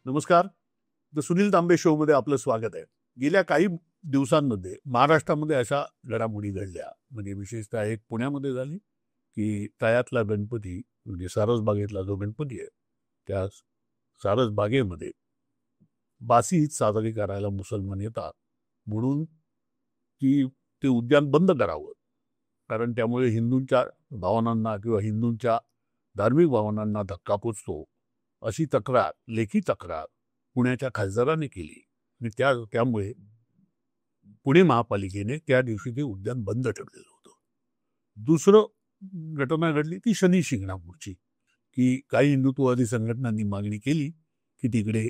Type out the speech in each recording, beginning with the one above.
नमस्कार. The Sunil Tambe show मध्ये आपलं स्वागत आहे. गेल्या काही दिवसांमध्ये महाराष्ट्रामध्ये अशा घडामोडी घडल्या, म्हणजे विशेषतः एक पुण्यामध्ये झाली की तळ्यातला गणपती म्हणजे सारसबागेतला जो गणपती आहे त्या सारसबागेमध्ये बासी ईद साजरी करायला मुसलमान येतात म्हणून की ते उद्यान बंद करावं, कारण त्यामुळे हिंदूंच्या भावनांना किंवा हिंदूंच्या धार्मिक भावनांना धक्का पोचतो, अशी तक्रार, लेखी तक्रार पुण्याच्या खासदाराने केली आणि त्यामुळे पुणे महापालिकेने त्या दिवशी ते उद्यान बंद ठेवलेलं होतं. दुसरं घटना घडली ती शनी शिंगणापूरची, की काही हिंदुत्ववादी संघटनांनी मागणी केली की तिकडे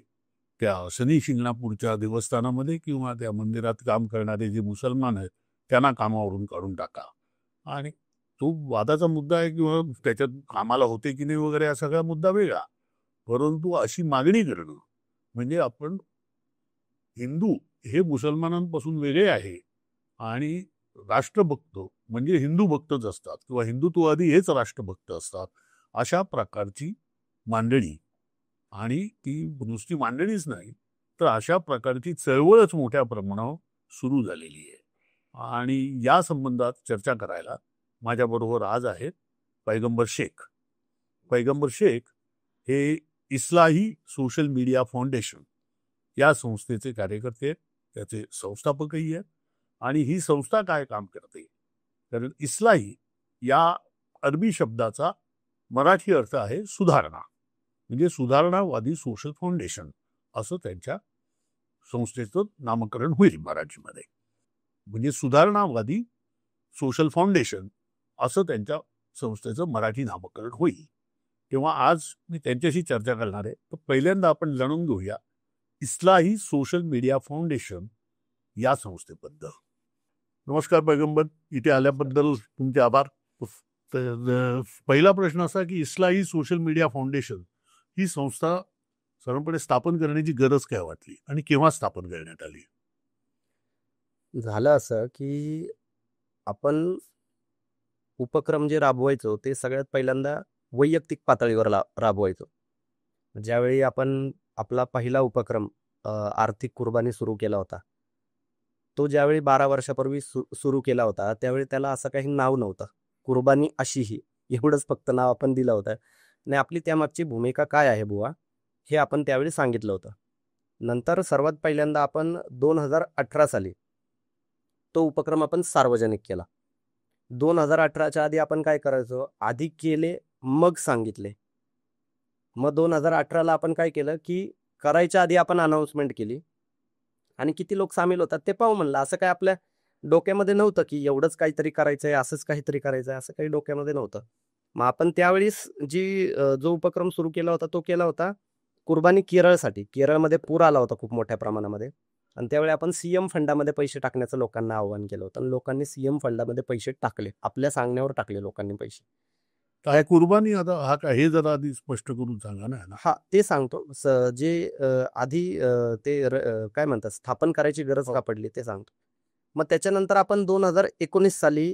त्या शनी शिंगणापूरच्या देवस्थानामध्ये किंवा त्या मंदिरात काम करणारे जे मुसलमान आहेत त्यांना कामावरून काढून टाका. आणि तो वादाचा मुद्दा आहे किंवा त्याच्यात कामाला होते की नाही वगैरे हा सगळा मुद्दा वेगळा, परंतु अशी मागणी करणं म्हणजे आपण हिंदू हे मुसलमानांपासून वेगळे आहे आणि राष्ट्रभक्त म्हणजे हिंदू भक्तच असतात किंवा हिंदुत्ववादी हेच राष्ट्रभक्त असतात, अशा प्रकारची मांडणी, आणि ती नुसती मांडणीच नाही तर अशा प्रकारची चळवळच मोठ्या प्रमाणावर सुरू झालेली आहे. आणि या संबंधात चर्चा करायला माझ्याबरोबर आज आहेत पैगंबर शेख. पैगंबर शेख हे इस्लाही सोशल मीडिया फाउंडेशन या संस्थेचे कार्यकर्ते, त्याचे संस्थापकही आहेत. आणि ही संस्था काय काम करते, कारण इस्लाही या अरबी शब्दाचा मराठी अर्थ आहे सुधारणा, म्हणजे सुधारणावादी सोशल फाउंडेशन असं त्यांच्या संस्थेचं नामकरण होईल मराठीमध्ये, म्हणजे सुधारणावादी सोशल फाउंडेशन असं त्यांच्या संस्थेचं मराठी नामकरण होईल. तेव्हा आज मी त्यांच्याशी चर्चा करणार आहे. तर पहिल्यांदा आपण जाणून घेऊया इस्लाही सोशल मीडिया फाउंडेशन या संस्थेबद्दल. नमस्कार पैगंबर, इथे आल्याबद्दल तुमचे आभार. तर पहिला प्रश्न असा की इस्लाही सोशल मीडिया फाउंडेशन ही संस्था साधारणपणे स्थापन करण्याची गरज काय वाटली आणि केव्हा स्थापन करण्यात आली? झालं असं की आपण उपक्रम जे राबवायचो ते सगळ्यात पहिल्यांदा वैयक्तिक पातळीवर राबवायचो. ज्यावेळी आपण आपला पहिला उपक्रम आर्थिक कुर्बानी सुरू केला होता, तो ज्यावेळी 12 वर्षापूर्वी सुरू केला होता त्यावेळी त्याला असं काही नाव नव्हतं. कुर्बानी अशीही एवढंच फक्त नाव आपण दिलं होतं आणि आपली त्यामागची भूमिका काय आहे बुवा हे आपण त्यावेळी सांगितलं होतं. नंतर सर्वात पहिल्यांदा आपण 2018 साली तो उपक्रम आपण सार्वजनिक केला. 2018च्या आधी आपण काय करायचो, आधी केले मग सांगितले. मग 2018ला आपण काय केलं की करायच्या आधी आपण अनाउन्समेंट केली आणि किती लोक सामील होतात ते पाहू म्हणलं. असं काय आपल्या डोक्यामध्ये नव्हतं की एवढंच काहीतरी करायचंय, असंच काहीतरी करायचंय, असं काही डोक्यामध्ये नव्हतं. मग आपण त्यावेळेस जो उपक्रम सुरू केला होता तो केला होता कुर्बानी केरळसाठी. केरळमध्ये पूर आला होता खूप मोठ्या प्रमाणामध्ये आणि त्यावेळी आपण सीएम फंडामध्ये पैसे टाकण्याचं लोकांना आव्हान केलं होतं आणि लोकांनी सीएम फंडामध्ये पैसे टाकले, आपल्या सांगण्यावर टाकले लोकांनी पैसे. काय कुर्बानी आता हा काय, हे जरा आधी स्पष्ट करून सांगा ना. हा ते सांगतो. आधी काय म्हणतात स्थापन करायची गरज का पडली ते सांगतो. मग त्याच्यानंतर आपण 2019 साली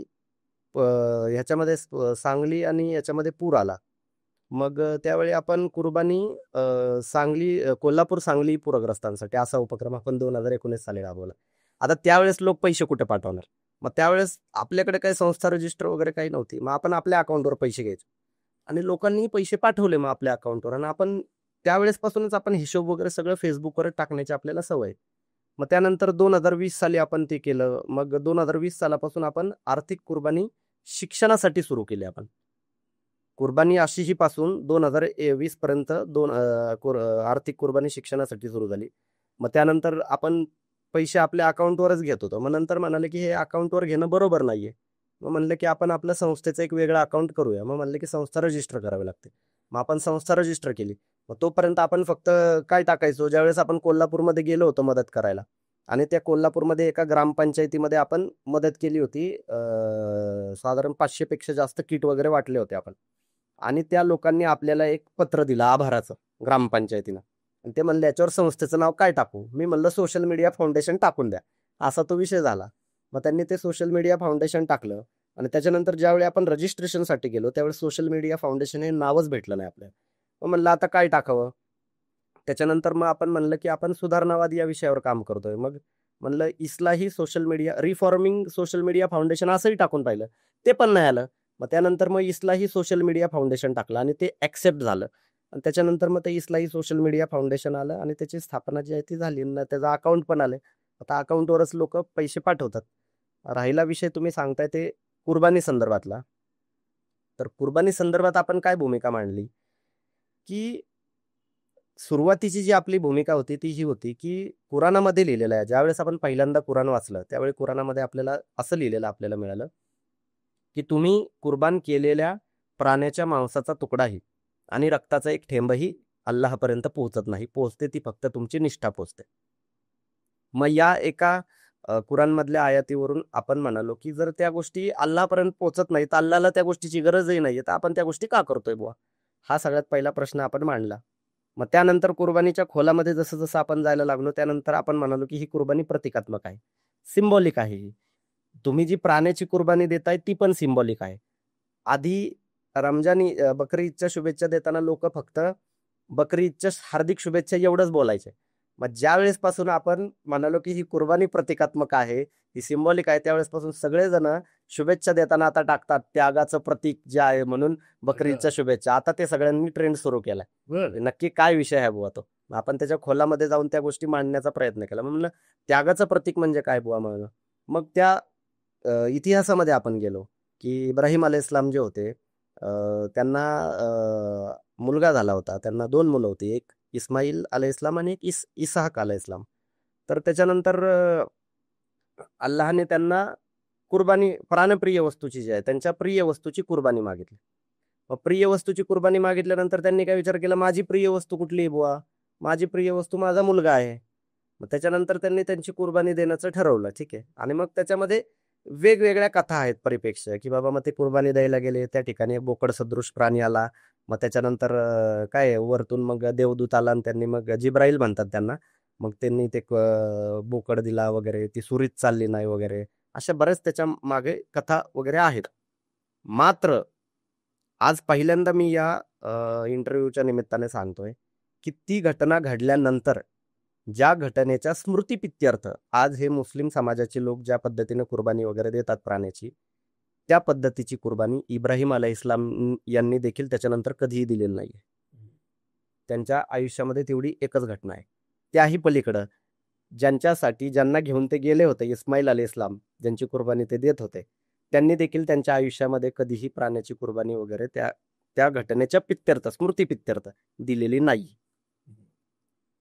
ह्याच्यामध्ये सांगली आणि याच्यामध्ये पूर आला. मग त्यावेळी आपण कुर्बानी कोल्हापूर सांगली पूरग्रस्तांसाठी असा उपक्रम आपण 2019 साली राबवला. आता त्यावेळेस लोक पैसे कुठे पाठवणार? मग त्यावेळेस आपल्याकडे काही संस्था रजिस्टर वगैरे काही नव्हती. मग आपण आपल्या अकाउंटवर पैसे घ्यायचो आणि लोकांनी पैसे पाठवले मग आपल्या अकाउंटवर आणि आपण त्यावेळेस पासूनच आपण हिशोब वगैरे सगळं फेसबुकवर टाकण्याची आपल्याला सवय. मग त्यानंतर 2020 साली आपण ते केलं. मग 2020 सालापासून आपण आर्थिक कुर्बानी शिक्षणासाठी सुरू केली. आपण कुर्बानी अशीही पासून 2020 पर्यंत आर्थिक कुर्बानी शिक्षणासाठी सुरू झाली. मग त्यानंतर आपण पैसे आपल्या अकाउंटवरच घेत होतो. मग नंतर म्हणाले की हे अकाउंटवर घेणं बरोबर नाहीये. मग म्हणलं की आपण आपल्या संस्थेचं एक वेगळं अकाउंट करूया. मग म्हणलं की संस्था रजिस्टर करावी लागते. मग आपण संस्था रजिस्टर केली. मग तोपर्यंत आपण फक्त काय टाकायचो, ज्यावेळेस आपण कोल्हापूरमध्ये गेलो होतो मदत करायला आणि त्या कोल्हापूरमध्ये एका ग्रामपंचायतीमध्ये आपण मदत केली होती. साधारण 500 पेक्षा जास्त किट वगैरे वाटले होते आपण आणि त्या लोकांनी आपल्याला एक पत्र दिलं आभाराचं ग्रामपंचायतीनं आणि ते म्हणले याच्यावर संस्थेचं नाव काय टाकू? मी म्हणलं सोशल मीडिया फाउंडेशन टाकून द्या. असा तो विषय झाला. मग त्यांनी ते सोशल मीडिया फाउंडेशन टाकलं आणि त्याच्यानंतर ज्यावेळी आपण रजिस्ट्रेशनसाठी गेलो त्यावेळी सोशल मीडिया फाउंडेशन हे नावच भेटलं नाही आपल्याला. मग म्हणलं आता काय टाकावं? त्याच्यानंतर मग आपण म्हणलं की आपण सुधारणावाद या विषयावर काम करतोय. मग म्हणलं Islahi social media reforming social media foundation असंही टाकून पाहिलं, ते पण नाही आलं. मग त्यानंतर मग इस्लाही सोशल मीडिया फाउंडेशन टाकलं आणि ते ॲक्सेप्ट झालं. आणि त्याच्यानंतर मग ते इस्लाही सोशल मीडिया फाउंडेशन आलं आणि त्याची स्थापना जी आहे ती झाली आणि त्याचं अकाउंट पण आलं. आता अकाउंटवरच लोक पैसे पाठवतात. राहिला विषय तुम्ही सांगताय ते कुर्बानी संदर्भातला. तर कुर्बानी संदर्भात आपण काय भूमिका मांडली, की सुरुवातीची जी आपली भूमिका होती ती ही होती, की कुराणामध्ये लिहिलेलं आहे. ज्यावेळेस आपण पहिल्यांदा कुराण वाचलं, त्यावेळी कुराणामध्ये आपल्याला असं लिहिलेलं आपल्याला मिळालं, की तुम्ही कुर्बान केलेल्या प्राण्याच्या मांसाचा तुकडाही आणि रक्ताचा एक थेंबही अल्लाहपर्यंत पोहोचत नाही. पोहोचते ती फक्त तुमची निष्ठा पोहोचते. मग या एका कुराणमधल्या आयातीवरून आपण म्हणालो, की जर त्या गोष्टी अल्लाहपर्यंत पोहोचत नाही, तर अल्लाहला त्या गोष्टीची गरजही नाहीये, तर आपण त्या गोष्टी का करतोय बुवा? हा सगळ्यात पहिला प्रश्न आपण मांडला. मग त्यानंतर कुर्बानीच्या खोलामध्ये जसं-जसं आपण जायला लागलो, त्यानंतर आपण म्हणालो, की ही कुर्बानी प्रतिकात्मक आहे, सिम्बॉलिक आहे ही. तुम्ही जी प्राण्याची कुर्बानी देताय ती पण सिम्बॉलिक आहे. आधी बकरी ईदच्या शुभेच्छा देताना लोकं फक्त बकरी ईदच्या हार्दिक शुभेच्छा एवढंच बोलायचे. मग ज्यावेळेसपासून आपण म्हणालो, की ही कुर्बानी प्रतिकात्मक आहे, ही सिम्बॉलिक आहे, त्यावेळेसपासून सगळेजण शुभेच्छा देताना आता टाकतात त्यागाचं प्रतीक जे आहे म्हणून बकरी ईदच्या शुभेच्छा. आता ते सगळ्यांनी ट्रेंड सुरू केलाय. बरं. नक्की काय विषय आहे बुवा तो? मग आपण त्याच्या खोलामध्ये जाऊन त्या गोष्टी मांडण्याचा प्रयत्न केला. मग म्हणलं त्यागाचं प्रतीक म्हणजे काय बुवा म्हणलं? मग त्या इतिहासामध्ये आपण गेलो, की इब्राहिम अलैहिस्सलाम जे होते त्यांना मुलगा झाला होता. त्यांना 2 मुलं होती. एक इस्माईल अलैहिस्सलाम आणि एक इस्हाक अलैहिस्सलाम. तर त्याच्यानंतर अल्लाहने त्यांना कुर्बानी प्राणप्रिय वस्तूची जी आहे, त्यांच्या प्रिय वस्तूची कुर्बानी मागितली. मग प्रिय वस्तूची कुर्बानी मागितल्यानंतर त्यांनी काय विचार केला, माझी प्रिय वस्तू कुठली आहे बुवा? माझी प्रिय वस्तू माझा मुलगा आहे. मग त्याच्यानंतर त्यांनी त्यांची कुर्बानी देण्याचं ठरवलं. ठीक आहे. आणि मग त्याच्यामध्ये वेगवेगळ्या कथा आहेत परिप्रेक्ष्य, की बाबा मग ते कुर्बानी द्यायला गेले. त्या ठिकाणी एक बोकड सदृश प्राणी आला. मग त्याच्यानंतर काय आहे, वरतून मग देवदूत आला आणि त्यांनी मग जिब्राईल म्हणतात त्यांना. मग त्यांनी ते बोकड दिला वगैरे, ती सुरीच चालली नाही वगैरे. अशा बऱ्याच त्याच्या मागे कथा वगैरे आहेत. मात्र आज पहिल्यांदा मी या इंटरव्ह्यूच्या निमित्ताने सांगतोय, की ती घटना घडल्यानंतर ज्या घटनेच्या स्मृतिप्रित्यर्थ आज हे मुस्लिम समाजाचे लोक ज्या पद्धतीने कुर्बानी वगैरे देतात प्राण्याची, त्या पद्धतीची कुर्बानी इब्राहिम अलैहिस्सलाम यांनी देखील त्याच्यानंतर कधीही दिलेली नाहीये. त्यांच्या आयुष्यामध्ये तेवढी एकच घटना आहे. त्याही पलीकडं ज्यांना घेऊन ते गेले होते इस्माईल अलैहिस्सलाम, ज्यांची कुर्बानी ते देत होते, त्यांनी देखील त्यांच्या आयुष्यामध्ये कधीही प्राण्याची कुर्बानी वगैरे त्या घटनेच्या स्मृतिप्रित्यर्थ दिलेली नाही.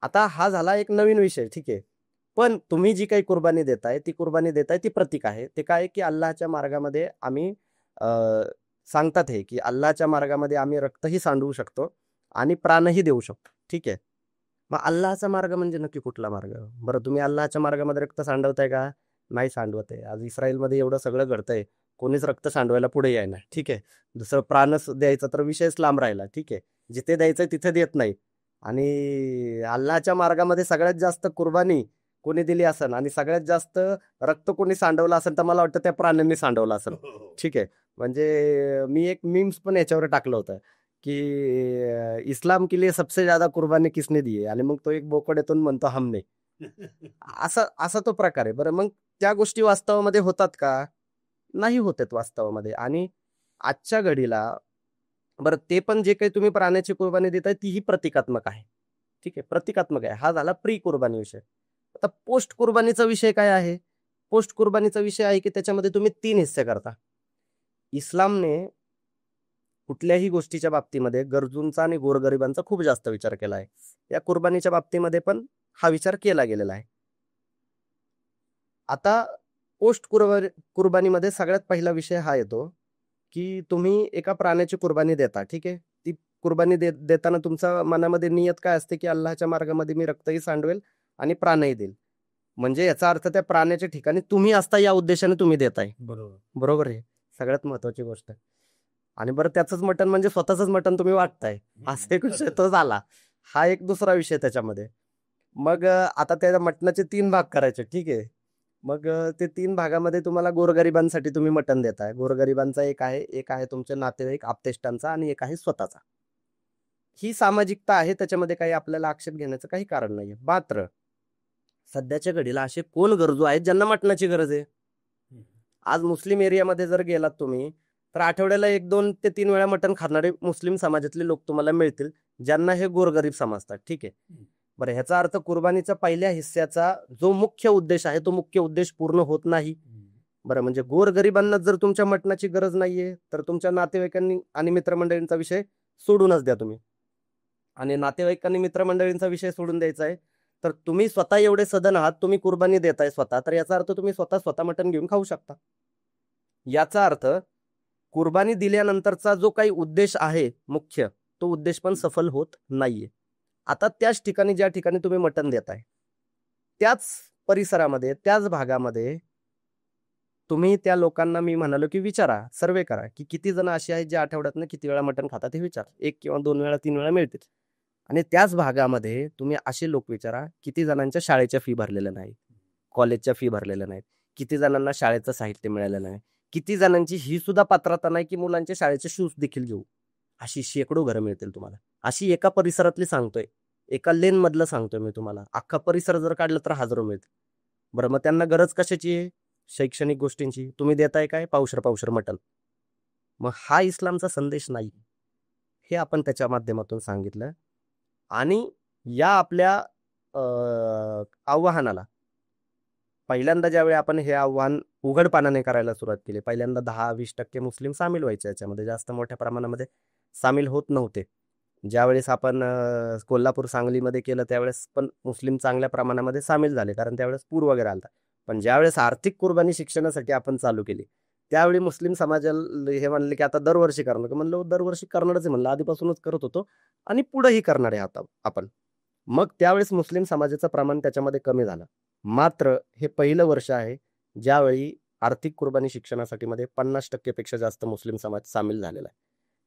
आता हा झाला एक नवीन विषय, ठीक आहे. पण तुम्ही जी काही कुर्बानी देताय ती प्रतीक आहे. ते काय की अल्लाहच्या मार्गामध्ये आम्ही सांगतात हे, की अल्लाहच्या मार्गामध्ये आम्ही रक्तही सांडवू शकतो आणि प्राणही देऊ शकतो. ठीक आहे. मग अल्लाहचा मार्ग म्हणजे नक्की कुठला मार्ग? बरं, तुम्ही अल्लाहच्या मार्गामध्ये रक्त सांडवताय का? नाही सांडवत आहे. आज इस्रायलमध्ये एवढं सगळं घडतंय, कोणीच रक्त सांडवायला पुढे येईना. ठीक आहे. दुसरं प्राणच द्यायचा तर विषयच लांब राहिला. ठीक आहे. जिथे द्यायचंय तिथे देत नाही. आणि अल्लाहच्या मार्गामध्ये सगळ्यात जास्त कुर्बानी कोणी दिली असेल आणि सगळ्यात जास्त रक्त कोणी सांडवलं असेल तर मला वाटतं त्या प्राण्यांनी सांडवलं असेल. ठीक आहे. म्हणजे मी एक मीम्स पण याच्यावर टाकलं होतं, की इस्लाम के लिए सबसे ज्यादा कुर्बानी किसने दी है? आणि मग तो एक बोकड येतो आणि म्हणतो हमने. असा तो प्रकार आहे. बरं, मग त्या गोष्टी वास्तवामध्ये होतात का? नाही होत आहेत वास्तवामध्ये. आणि आजच्या घडीला बरं, ते पण जे काही तुम्ही प्राण्याची कुर्बानी देताय तीही प्रतिकात्मक आहे. ठीक आहे, प्रतिकात्मक आहे. हा झाला प्री कुर्बानी विषय. आता पोस्ट कुर्बानीचा विषय काय आहे? पोस्ट कुर्बानीचा विषय आहे की त्याच्यामध्ये तुम्ही 3 हिस्से करता. इस्लामने कुठल्याही गोष्टीच्या बाबतीमध्ये गरजूंचा आणि गोरगरिबांचा खूप जास्त विचार केला आहे. या कुर्बानीच्या बाबतीमध्ये पण हा विचार केला गेलेला आहे. आता पोस्ट कुर्बानीमध्ये सगळ्यात पहिला विषय हा येतो, की तुम्ही एका प्राण्याची कुर्बानी देता. ठीक आहे. ती कुर्बानी देताना तुमच्या मनामध्ये नियत काय असते, की अल्लाहच्या मार्गामध्ये मी रक्तही सांडवेल आणि प्राणही देईल. म्हणजे याचा अर्थ त्या प्राण्याच्या ठिकाणी तुम्ही असता या उद्देशाने तुम्ही देताय. बरोबर आहे. सगळ्यात महत्वाची गोष्ट. आणि बरं, त्याचंच मटण म्हणजे स्वतःच मटण तुम्ही वाटताय. असा एक विषय तो झाला. हा एक दुसरा विषय त्याच्यामध्ये. मग आता त्या मटणाचे 3 भाग करायचे. ठीक आहे. मग ते 3 भागामध्ये तुम्हाला गोरगरिबांसाठी तुम्ही मटण देताय. गोरगरिबांचा एक आहे तुमचे नातेवाईक, आप्तेष्टांचा आणि एक आहे स्वतःचा. ही सामाजिकता आहे, त्याच्यामध्ये काही आपल्याला आक्षेप घेण्याचं काही कारण नाहीये. मात्र सध्याच्या घडीला असे कोण गरजू आहेत ज्यांना मटणाची गरज आहे? आज मुस्लिम एरियामध्ये जर गेलात तुम्ही, तर आठवड्याला 1-2 ते 3 वेळा मटण खाणारे मुस्लिम समाजातले लोक तुम्हाला मिळतील, ज्यांना हे गोरगरीब समजतात. ठीक आहे. बरं, ह्याचा अर्थ कुर्बानीचा पहिल्या हिस्स्याचा जो मुख्य उद्देश आहे तो मुख्य उद्देश पूर्ण होत नाही. बरं, म्हणजे गोरगरिबांना जर तुमच्या मटणाची गरज नाहीये, तर तुमच्या नातेवाईकांनी आणि मित्रमंडळींचा विषय सोडूनच द्या तुम्ही. आणि नातेवाईकांनी मित्रमंडळींचा विषय सोडून द्यायचा आहे, तर तुम्ही स्वतः एवढे सधन आहात, तुम्ही कुर्बानी देताय स्वतः, तर याचा अर्थ तुम्ही स्वतः मटण घेऊन खाऊ शकता. याचा अर्थ कुर्बानी दिल्यानंतरचा जो काही उद्देश आहे मुख्य, तो उद्देश पण सफल होत नाहीये. आता त्याच ठिकाणी ज्या ठिकाणी तुम्ही मटण देताय, त्याच परिसरामध्ये, त्याच भागामध्ये तुम्ही त्या लोकांना मी म्हणालो की विचारा, सर्वे करा की किती जण असे आहेत जे आठवड्यातनं किती वेळा मटण खातात हे विचार. 1 किंवा 2 वेळा, 3 वेळा मिळतील. आणि त्याच भागामध्ये तुम्ही असे लोक विचारा, किती जणांच्या शाळेच्या फी भरलेल्या नाहीत, कॉलेजच्या फी भरलेल्या नाहीत, किती जणांना शाळेचं साहित्य मिळालं नाही, किती जणांची ही सुद्धा पात्रता नाही की मुलांच्या शाळेचे शूज देखील घेऊ. अशी शेकडो घरं मिळतील तुम्हाला. अशी एका परिसरातली सांगतोय, एका लेन मधलं सांगतोय मी तुम्हाला. अख्खा परिसर जर काढलं तर हजारो मिळतील. बरं, मग त्यांना गरज कशाची आहे? शैक्षणिक गोष्टींची. तुम्ही देताय काय? पावशर मटण. मग हा इस्लामचा संदेश नाही, हे आपण त्याच्या माध्यमातून सांगितलं. आणि या आपल्या आव्हानाला पहिल्यांदा ज्यावेळी आपण हे आव्हान उघडपणाने करायला सुरुवात केली, पहिल्यांदा 10-20% मुस्लिम सामील व्हायचे याच्यामध्ये, जास्त मोठ्या प्रमाणामध्ये सामील होत नव्हते. ज्यावेळेस आपण कोल्हापूर सांगलीमध्ये केलं त्यावेळेस पण मुस्लिम चांगल्या प्रमाणामध्ये सामील झाले, कारण त्यावेळेस पूर वगैरे आलता. पण ज्यावेळेस आर्थिक कुर्बानी शिक्षणासाठी आपण चालू केली, त्यावेळी मुस्लिम समाजाला हे म्हणले की आता दरवर्षी करणार. म्हणलं दरवर्षी करणारच आहे, म्हणलं आधीपासूनच करत होतो आणि पुढेही करणार आहे आता आपण. मग त्यावेळेस मुस्लिम समाजाचं प्रमाण त्याच्यामध्ये कमी झालं. मात्र हे पहिलं वर्ष आहे ज्यावेळी आर्थिक कुर्बानी शिक्षणासाठी मध्ये 50% पेक्षा जास्त मुस्लिम समाज सामील झालेला आहे.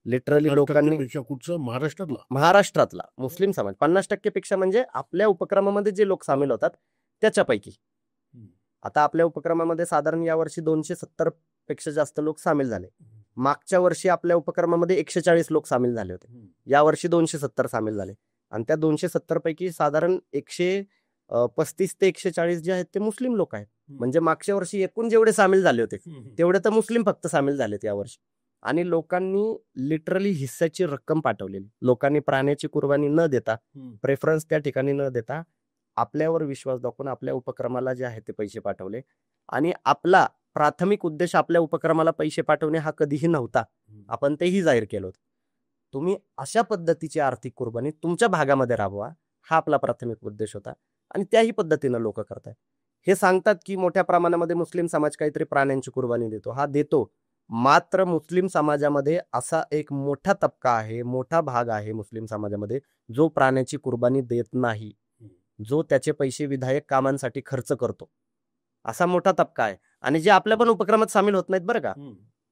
लिटरली लोकांनी कुठचं? महाराष्ट्रातला मुस्लिम समाज 50% पेक्षा, म्हणजे आपल्या उपक्रमामध्ये जे लोक सामील होतात त्याच्यापैकी. आता आपल्या उपक्रमामध्ये साधारण यावर्षी 270 पेक्षा जास्त लोक सामील झाले. मागच्या वर्षी आपल्या उपक्रमामध्ये 140 लोक सामील झाले होते. यावर्षी 270 सामील झाले. आणि त्या 270 पैकी साधारण 135 ते 140 जे आहेत ते मुस्लिम लोक आहेत. म्हणजे मागच्या वर्षी एकूण जेवढे सामील झाले होते तेवढे तर मुस्लिम फक्त सामील झालेत यावर्षी. आणि लोकांनी लिटरली हिस्साची रक्कम पाठवलेली. लोकांनी प्राण्याची कुर्बानी न देता, प्रेफरन्स त्या ठिकाणी न देता, आपल्यावर विश्वास दाखवून आपल्या उपक्रमाला जे आहे ते पैसे पाठवले. आणि आपला प्राथमिक उद्देश आपल्या उपक्रमाला पैसे पाठवणे हा कधीही नव्हता. आपण तेही जाहीर केलं होतं. तुम्ही अशा पद्धतीची आर्थिक कुर्बानी तुमच्या भागामध्ये राबवा, हा आपला प्राथमिक उद्देश होता. आणि त्याही पद्धतीनं लोक करतात. हे सांगतात की मोठ्या प्रमाणामध्ये मुस्लिम समाज काहीतरी प्राण्यांची कुर्बानी देतो. हा देतो, मात्र मुस्लिम समाजामध्ये असा एक मोठा तबका आहे, मोठा भाग आहे मुस्लिम समाजामध्ये जो प्राण्याची कुर्बानी देत नाही, जो त्याचे पैसे विधायक कामांसाठी खर्च करतो. असा मोठा तबका आहे. आणि जे आपल्या पण उपक्रमात सामील होत नाहीत बरं का,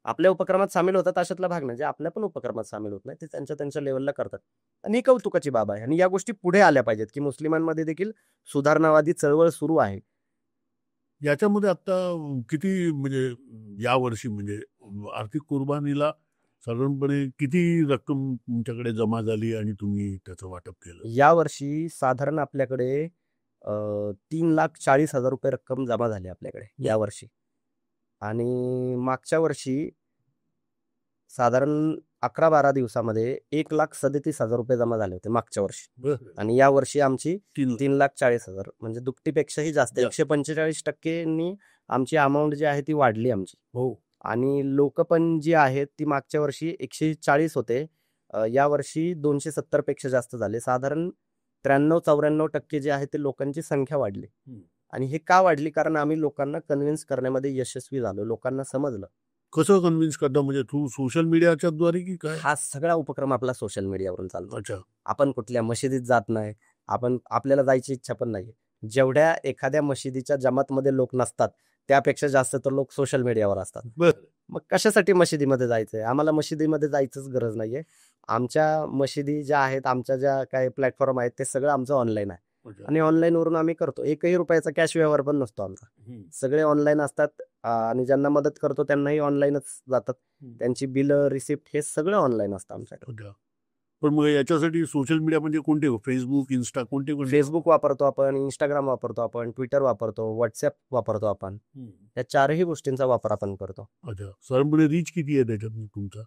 आपल्या उपक्रमात सामील होतात अशातला भाग नाही. जे आपल्या पण उपक्रमात सामील होत नाही ते त्यांच्या लेवलला करतात. आणि ही कौतुकाची बाब आहे. आणि या गोष्टी पुढे आल्या पाहिजेत की मुस्लिमांमध्ये देखील सुधारणावादी चळवळ सुरू आहे. याच्यामध्ये आता किती, म्हणजे यावर्षी म्हणजे आर्थिक कुर्बानीला साधारणपणे किती रक्कम तुमच्याकडे जमा झाली आणि तुम्ही त्याचं वाटप केलं? यावर्षी साधारण आपल्याकडे 3,40,000 रुपये रक्कम जमा झाली आपल्याकडे यावर्षी. आणि मागच्या वर्षी साधारण 11-12 दिवसामध्ये 1,37,000 रुपये जमा झाले होते मागच्या वर्षी. आणि या वर्षी आमची 3,40,000, म्हणजे दुपटीपेक्षाही जास्त, 145% आमची अमाऊंट जी आहे ती वाढली आमची. हो. आणि लोक पण जी आहेत ती मागच्या वर्षी 140 होते, यावर्षी 270 पेक्षा जास्त झाले. साधारण 93-94% जे आहे ते लोकांची संख्या वाढली. आणि हे का वाढली? कारण आम्ही लोकांना कन्व्हिन्स करण्यामध्ये यशस्वी झालो. लोकांना समजलं. कसं कन्व्हिन्स करता? म्हणजे थ्रू सोशल मीडियाच्या द्वारे की काय? हा सगळा उपक्रम आपला सोशल मीडियावरून चालतो. अच्छा. आपण कुठल्या मशिदीत जात नाही, आपल्याला जायची इच्छा पण नाही. जेवढ्या एखाद्या मशिदीच्या जमातमध्ये लोक नसतात त्यापेक्षा जास्त तर लोक सोशल मीडियावर असतात. मग कशासाठी मशिदीमध्ये जायचंय? आम्हाला मशिदीमध्ये जायचंच गरज नाहीये. आमच्या मशिदी ज्या आहेत, आमच्या ज्या काही प्लॅटफॉर्म आहेत ते सगळं आमचं ऑनलाईन आहे. आणि ऑनलाईन वरून आम्ही करतो. 1ही रुपयाचा कॅश व्यवहार पण नसतो आमचा. सगळे ऑनलाईन असतात. आणि ज्यांना मदत करतो त्यांनाही ऑनलाईनच जातात. त्यांची बिल, रिसिप्ट हे सगळं ऑनलाईन असतं आमच्याकडे. पण मग याच्यासाठी सोशल मीडिया म्हणजे कोणते, फेसबुक, इन्स्टा, कोणते कोणते? फेसबुक वापरतो आपण, इंस्टाग्राम वापरतो आपण, ट्विटर वापरतो, व्हॉट्सअप वापरतो आपण. या चारही गोष्टींचा वापर आपण करतो. अच्छा सर, म्हणजे रीच किती आहे त्याच्यात तुमचा?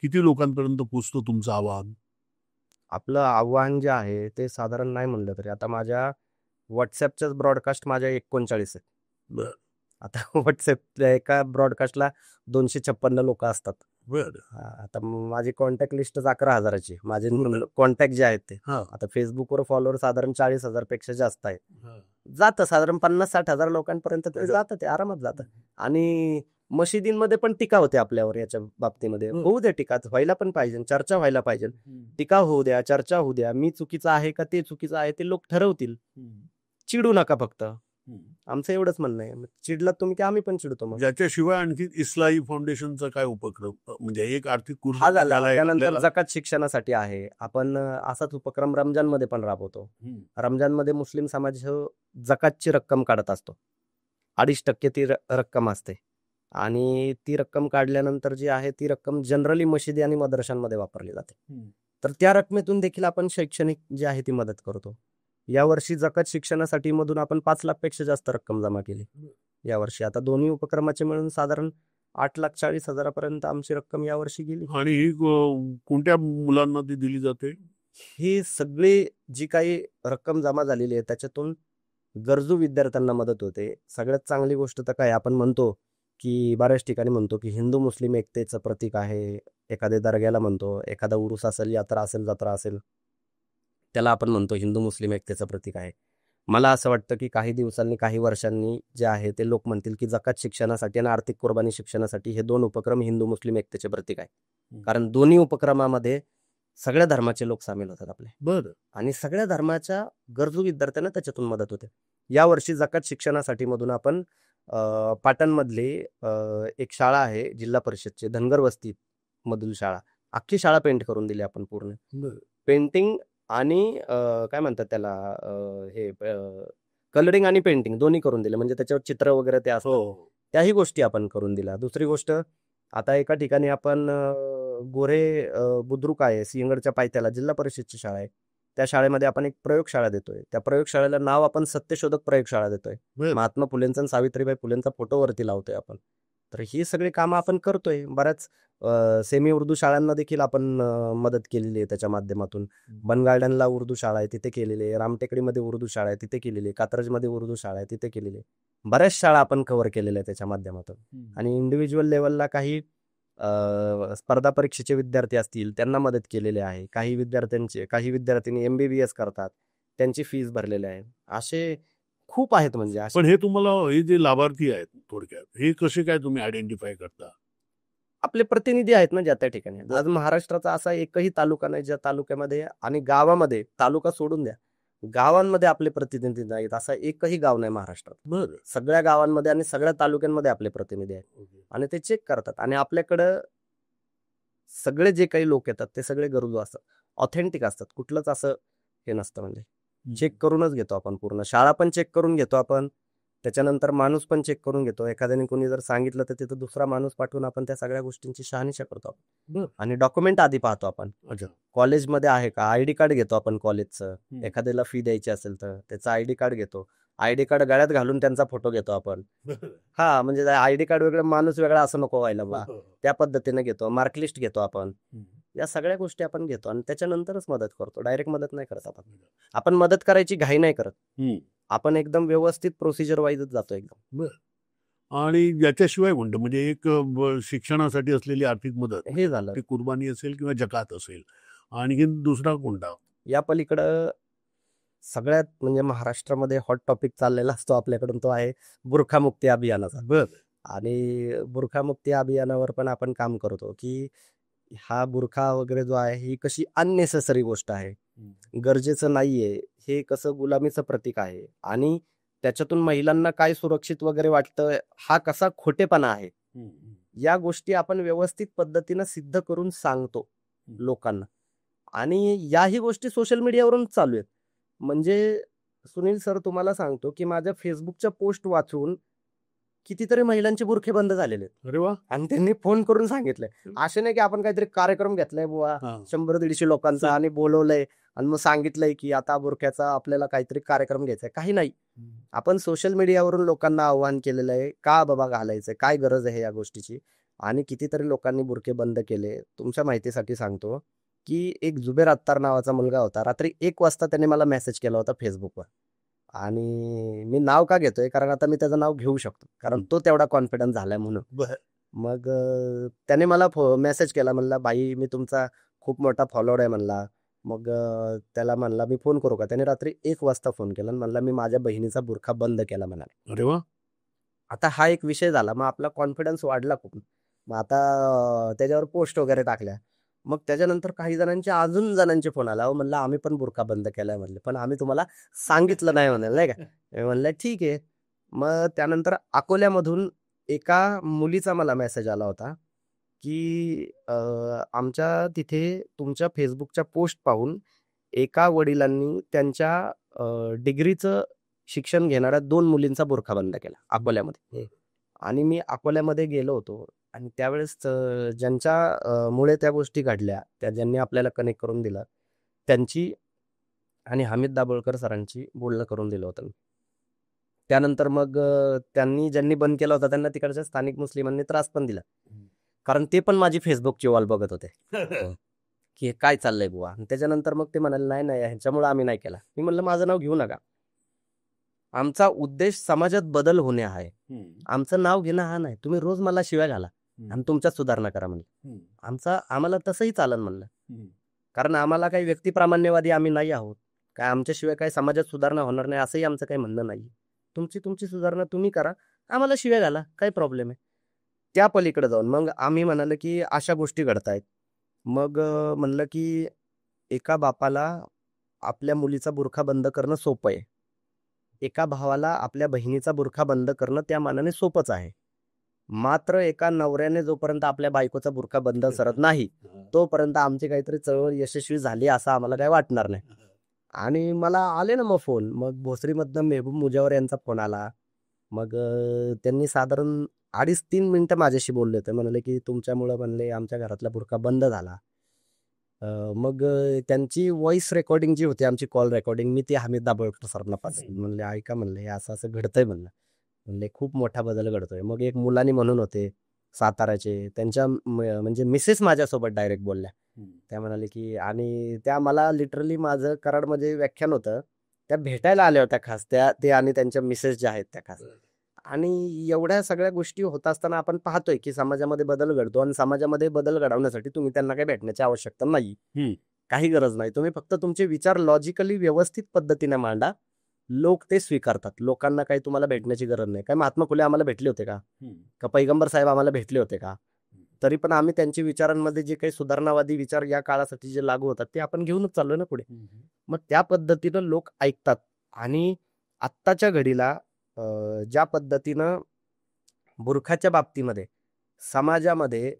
किती लोकांपर्यंत पोहोचतो तुमचं आव्हान? आपलं आव्हान जे आहे ते साधारण नाही म्हणलं तरी आता माझ्या व्हॉट्सअपच्याच ब्रॉडकास्ट माझ्या 39 आहेत. बर आता व्हॉट्सअपच्या एका ब्रॉडकास्टला 256 लोक असतात. बर आता माझी कॉन्टॅक्ट लिस्टच 11,000ची. माझे कॉन्टॅक्ट जे आहेत ते हा आता फेसबुकवर फॉलोअर साधारण 40,000 पेक्षा जास्त आहे. हा. जातं साधारण 50-60,000 लोकांपर्यंत ते जातं, ते आरामात जातं. आणि मशिदींमध्ये पण टीका होते आपल्यावर याच्या बाबतीमध्ये. होऊ द्या टीका, व्हायला पण पाहिजे, चर्चा व्हायला पाहिजे. टीका होऊ द्या, चर्चा होऊ द्या. मी चुकीचं आहे का ते चुकीचं आहे ते लोक ठरवतील. चिडू नका फक्त, आमचं एवढंच म्हणणं आहे. चिडलात तुम्ही की आम्ही पण चिडतो. मग ज्याच्याशिवाय आणखी इस्लाही फाउंडेशनचा काय उपक्रम, म्हणजे एक आर्थिक हा झाला. त्याला त्यानंतर आपल्याला- जकात शिक्षणासाठी आहे. आपण असाच उपक्रम रमजानमध्ये पण राबवतो. रमजानमध्ये मुस्लिम समाज जकातची रक्कम काढत असतो. 2.5% ती रक्कम असते. आणि ती रक्कम काढल्यानंतर जी आहे ती रक्कम जनरली मशिदी आणि मदरशांमध्ये वापरली जाते. तर त्या रकमेतून देखील आपण शैक्षणिक जी आहे ती मदत करतो. यावर्षी जकात शिक्षणासाठी मधून आपण 5 लाखपेक्षा जास्त रक्कम जमा केली यावर्षी. आता दोन्ही उपक्रमाचे मिळून साधारण 8,40,000 आमची रक्कम यावर्षी गेली. आणि ही कोणत्या मुलांना ती दिली जाते? ही सगळी जी काही रक्कम जमा झालेली आहे त्याच्यातून गरजू विद्यार्थ्यांना मदत होते. सगळ्यात चांगली गोष्ट तर काय, आपण म्हणतो की बऱ्याच ठिकाणी म्हणतो की हिंदू मुस्लिम एकतेचं प्रतीक आहे. एखाद्या दर्ग्याला म्हणतो, एखादा उरूस असेल, यात्रा असेल, जत्रा असेल, त्याला आपण म्हणतो हिंदू मुस्लिम एकतेचं प्रतीक आहे. मला असं वाटतं की काही दिवसांनी, काही वर्षांनी जे आहे ते लोक म्हणतील की जकात शिक्षणासाठी आणि आर्थिक कुर्बानी शिक्षणासाठी हे 2 उपक्रम हिंदू मुस्लिम एकतेचे प्रतीक आहे. कारण दोन्ही उपक्रमामध्ये सगळ्या धर्माचे लोक सामील होतात आपले. बरं. आणि सगळ्या धर्माच्या गरजू विद्यार्थ्यांना त्याच्यातून मदत होते. यावर्षी जकात शिक्षणासाठी मधून आपण पाटणमधली एक शाळा आहे जिल्हा परिषदची, धनगर वस्ती मधील शाळा, अख्खी शाळा पेंट करून दिली आपण पूर्ण. पेंटिंग आणि काय म्हणतात त्याला, हे कलरिंग आणि पेंटिंग दोन्ही करून दिले. म्हणजे त्याच्यावर चित्र वगैरे ते असतं, त्याही गोष्टी आपण करून दिल्या. दुसरी गोष्ट, आता एका ठिकाणी आपण गोरे बुद्रुक आहे सिंहगडच्या पायथ्याला, जिल्हा परिषदची शाळा आहे. त्या शाळेमध्ये आपण एक प्रयोगशाळा देतोय. त्या प्रयोगशाळेला नाव आपण सत्यशोधक प्रयोगशाळा देतोय. महात्मा फुलेंचा आणि सावित्रीबाई फुलेंचा फोटो वरती लावतोय आपण. तर ही सगळी कामं आपण करतोय. बऱ्याच सेमी उर्दू शाळांना देखील आपण मदत केलेली आहे त्याच्या माध्यमातून. बन गार्डनला उर्दू शाळा आहे, तिथे केलेली आहे. रामटेकडीमध्ये उर्दू शाळा आहे, तिथे केलेली आहे. कात्रजमध्ये उर्दू शाळा आहे, तिथे केलेली आहे. बऱ्याच शाळा आपण कव्हर केलेल्या आहेत त्याच्या माध्यमातून. आणि इंडिव्हिज्युअल लेवलला काही स्पर्धा परीक्षेचे विद्यार्थी असतील त्यांना मदत केलेली आहे. काही विद्यार्थ्यांनी MBBS करतात, त्यांची फीस भरलेली आहे. असे खूप आहेत. म्हणजे पण हे तुम्हाला, हे जे लाभार्थी आहेत थोडक्यात, हे कसे काय तुम्ही आयडेंटिफाय करता? आपले प्रतिनिधी आहेत ना ज्या त्या ठिकाणी. आज महाराष्ट्राचा असा एकही तालुका नाही ज्या तालुक्यामध्ये आणि गावामध्ये, तालुका सोडून द्या, गावांमध्ये आपले प्रतिनिधी नाहीत. असा एकही गाव नाही महाराष्ट्रात. बरं. सगळ्या गावांमध्ये आणि सगळ्या तालुक्यांमध्ये आपले प्रतिनिधी आहेत. आणि ते चेक करतात. आणि आपल्याकडं सगळे जे काही लोक येतात ते सगळे गरजू असतात, ऑथेंटिक असतात. कुठलंच असं हे नसतं. म्हणजे चेक करूनच घेतो आपण पूर्ण. शाळा पण चेक करून घेतो आपण, त्याच्यानंतर माणूस पण चेक करून घेतो. एखाद्याने कोणी जर सांगितलं तर तिथं दुसरा माणूस पाठवून आपण त्या सगळ्या गोष्टींची शहानिशा करतो आपण. आणि डॉक्युमेंट आधी पाहतो आपण. अच्छा. कॉलेजमध्ये आहे का, ID कार्ड घेतो आपण कॉलेजचं. एखाद्याला फी द्यायची असेल तर त्याचं ID कार्ड घेतो. ID कार्ड गळ्यात घालून त्यांचा फोटो घेतो आपण. हा, म्हणजे ID कार्ड वेगळं, माणूस वेगळा असं नको व्हायला बा, त्या पद्धतीने घेतो. मार्कलिस्ट घेतो आपण. या सगळ्या गोष्टी आपण घेतो आणि त्याच्यानंतरच मदत करतो. डायरेक्ट मदत नाही करत आपण. आपण मदत करायची घाई नाही करत. आपण एकदम व्यवस्थित प्रोसिजर वाईजच जातो एकदम. आणि याच्याशिवाय म्हणतो म्हणजे एक शिक्षणासाठी असलेली आर्थिक मदत, हे झालं. ती कुर्बानी असेल किंवा जकात असेल. आणखी दुसरा कोणता? या पलीकडं सगळ्यात म्हणजे महाराष्ट्रामध्ये हॉट टॉपिक चाललेला असतो आपल्याकडून, तो आहे बुरखामुक्ती अभियानाचा. बरं. आणि बुरखामुक्ती अभियानावर पण आपण काम करतो की हा बुरखा वगैरे जो आहे ही कशी अननेसेसरी गोष्ट आहे, गरजेचं नाहीये. हे कसं गुलामीचं प्रतीक आहे आणि त्याच्यातून महिलांना काय सुरक्षित वगैरे वाटतं, हा कसा खोटेपणा आहे, या गोष्टी आपण व्यवस्थित पद्धतीनं सिद्ध करून सांगतो लोकांना. आणि याही गोष्टी सोशल मीडियावरून चालू आहेत. म्हणजे सुनील सर, तुम्हाला सांगतो की माझ्या फेसबुकच्या पोस्ट वाचून कितीतरी महिलांचे बुरखे बंद झालेले आहेत. अरे वा. आणि त्यांनी फोन करून सांगितलंय. असे नाही की आपण काहीतरी कार्यक्रम घेतलाय बुवा हा. 100-150 लोकांचा आणि बोलवलंय आणि मग सांगितलंय की आता बुरख्याचा आपल्याला काहीतरी कार्यक्रम घ्यायचा आहे. काही नाही. आपण सोशल मीडियावरून लोकांना आव्हान केलेलं आहे, का बाबा घालायचंय, काय गरज आहे या गोष्टीची. आणि कितीतरी लोकांनी बुरखे बंद केले. तुमच्या माहितीसाठी सांगतो की एक जुबेर अत्तार नावाचा मुलगा होता. रात्री 1 वाजता त्याने मला मेसेज केला होता फेसबुकवर. आणि मी नाव का घेतोय, कारण आता मी त्याचं नाव घेऊ शकतो, कारण तो तेवढा कॉन्फिडन्स झालाय म्हणून. बरं. मग त्याने मला मेसेज केला, म्हणला बाई मी तुमचा खूप मोठा फॉलोअर आहे म्हणला. मग त्याला म्हणला मी फोन करू का. त्याने रात्री 1 वाजता फोन केला आणि म्हणला मी माझ्या बहिणीचा बुरखा बंद केला म्हणाले. अरे वा. आता हा एक विषय झाला. मग आपला कॉन्फिडन्स वाढला खूप. मग आता त्याच्यावर पोस्ट वगैरे टाकल्या. मग त्याच्यानंतर काही जणांचे अजून जणांचे फोन आला. म्हणलं आम्ही पण बुरखा बंद केलाय म्हणले, पण आम्ही तुम्हाला सांगितलं नाही म्हणाल नाही का. मी म्हणलं ठीक आहे. मग त्यानंतर अकोल्यामधून एका मुलीचा मला मेसेज आला होता की आमच्या तिथे तुमच्या फेसबुकच्या पोस्ट पाहून एका वडिलांनी त्यांच्या डिग्रीचं शिक्षण घेणाऱ्या 2 मुलींचा बुरखा बंद केला अकोल्यामध्ये. आणि मी अकोल्यामध्ये गेलो होतो आणि त्यावेळेस ज्यांच्या मुळे त्या गोष्टी घडल्या, त्या ज्यांनी आपल्याला कनेक्ट करून दिलं, त्यांची आणि हमीद दाभोळकर सरांची बोलणं करून दिलं होतं. त्यानंतर मग त्यांनी ज्यांनी बंद केला होता त्यांना तिकडच्या स्थानिक मुस्लिमांनी त्रास पण दिला, कारण ते पण माझी फेसबुकची वॉल बघत होते की हे काय चाललंय बुवा. आणि त्याच्यानंतर मग ते म्हणाले नाही नाही ह्यांच्यामुळे आम्ही नाही केला. मी म्हणलं माझं नाव घेऊ नका. आमचा उद्देश समाजात बदल होणे आहे. आमचं नाव घेणं हा नाही. तुम्ही रोज मला शिव्या घाला आणि तुमच्यात सुधारणा करा म्हणलं. आम्हाला तसंही चालन म्हणलं, कारण आम्हाला काही व्यक्तिप्रामाण्यवादी आम्ही नाही आहोत. काय आमच्याशिवाय काही समाजात सुधारणा होणार नाही असंही आमचं काही म्हणणं नाही. तुमची सुधारणा तुम्ही करा, आम्हाला शिव्या घाला, काय प्रॉब्लेम आहे. त्या पलीकडे जाऊन मग आम्ही म्हणाले की अशा गोष्टी घडतायत. मग म्हणलं की एका बापाला आपल्या मुलीचा बुरखा बंद करणं सोपं आहे, एका भावाला आपल्या बहिणीचा बुरखा बंद करणं त्या मानाने सोपंच आहे. मात्र एका नवऱ्याने जोपर्यंत आपल्या बायकोचा बुरखा बंद करत नाही तोपर्यंत आमची काहीतरी चळवळ यशस्वी झाली असं आम्हाला काही वाटणार नाही. आणि मला आले ना मग फोन. मग भोसरीमधनं मेहबूब मुजावर यांचा फोन आला. मग त्यांनी साधारण 2.5-3 मिनिटं माझ्याशी बोलले होते. म्हणाले की तुमच्यामुळं म्हणले आमच्या घरातला बुरखा बंद झाला. मग त्यांची व्हॉइस रेकॉर्डिंग जी होती, आमची कॉल रेकॉर्डिंग, मी ती हमीद दाभोळकर सरांना पाठवली. म्हणले ऐका म्हणले हे असं असं घडतंय म्हणले खूप मोठा बदल घडतोय. मग एक मुलानी म्हणून होते साताराचे, त्यांच्या म्हणजे मिसेस माझ्यासोबत डायरेक्ट बोलल्या. त्या म्हणाले की, आणि त्या मला लिटरली माझं कराडमध्ये व्याख्यान होतं, त्या भेटायला आल्या होत्या खास, ते आणि त्यांच्या मिसेस ज्या आहेत त्या खास. आणि एवढ्या सगळ्या गोष्टी होत असताना आपण पाहतोय की समाजामध्ये बदल घडतो, आणि समाजामध्ये बदल घडवण्यासाठी तुम्ही त्यांना काही भेटण्याची आवश्यकता नाही, काही गरज नाही. तुम्ही फक्त तुमचे विचार लॉजिकली व्यवस्थित पद्धतीने मांडा, लोक ते स्वीकारतात. लोकांना काही तुम्हाला भेटण्याची गरज नाही. काय महात्मा फुले आम्हाला भेटले होते का पैगंबर साहेब आम्हाला भेटले होते का? तरी पण आम्ही त्यांच्या विचारांमध्ये जे काही सुधारणावादी विचार या काळासाठी जे लागू होतात ते आपण घेऊनच चाललोय ना पुढे. मग त्या पद्धतीनं लोक ऐकतात. आणि आत्ताच्या घडीला ज्या पद्धतीनं बुरखाच्या बाबतीमध्ये समाजामध्ये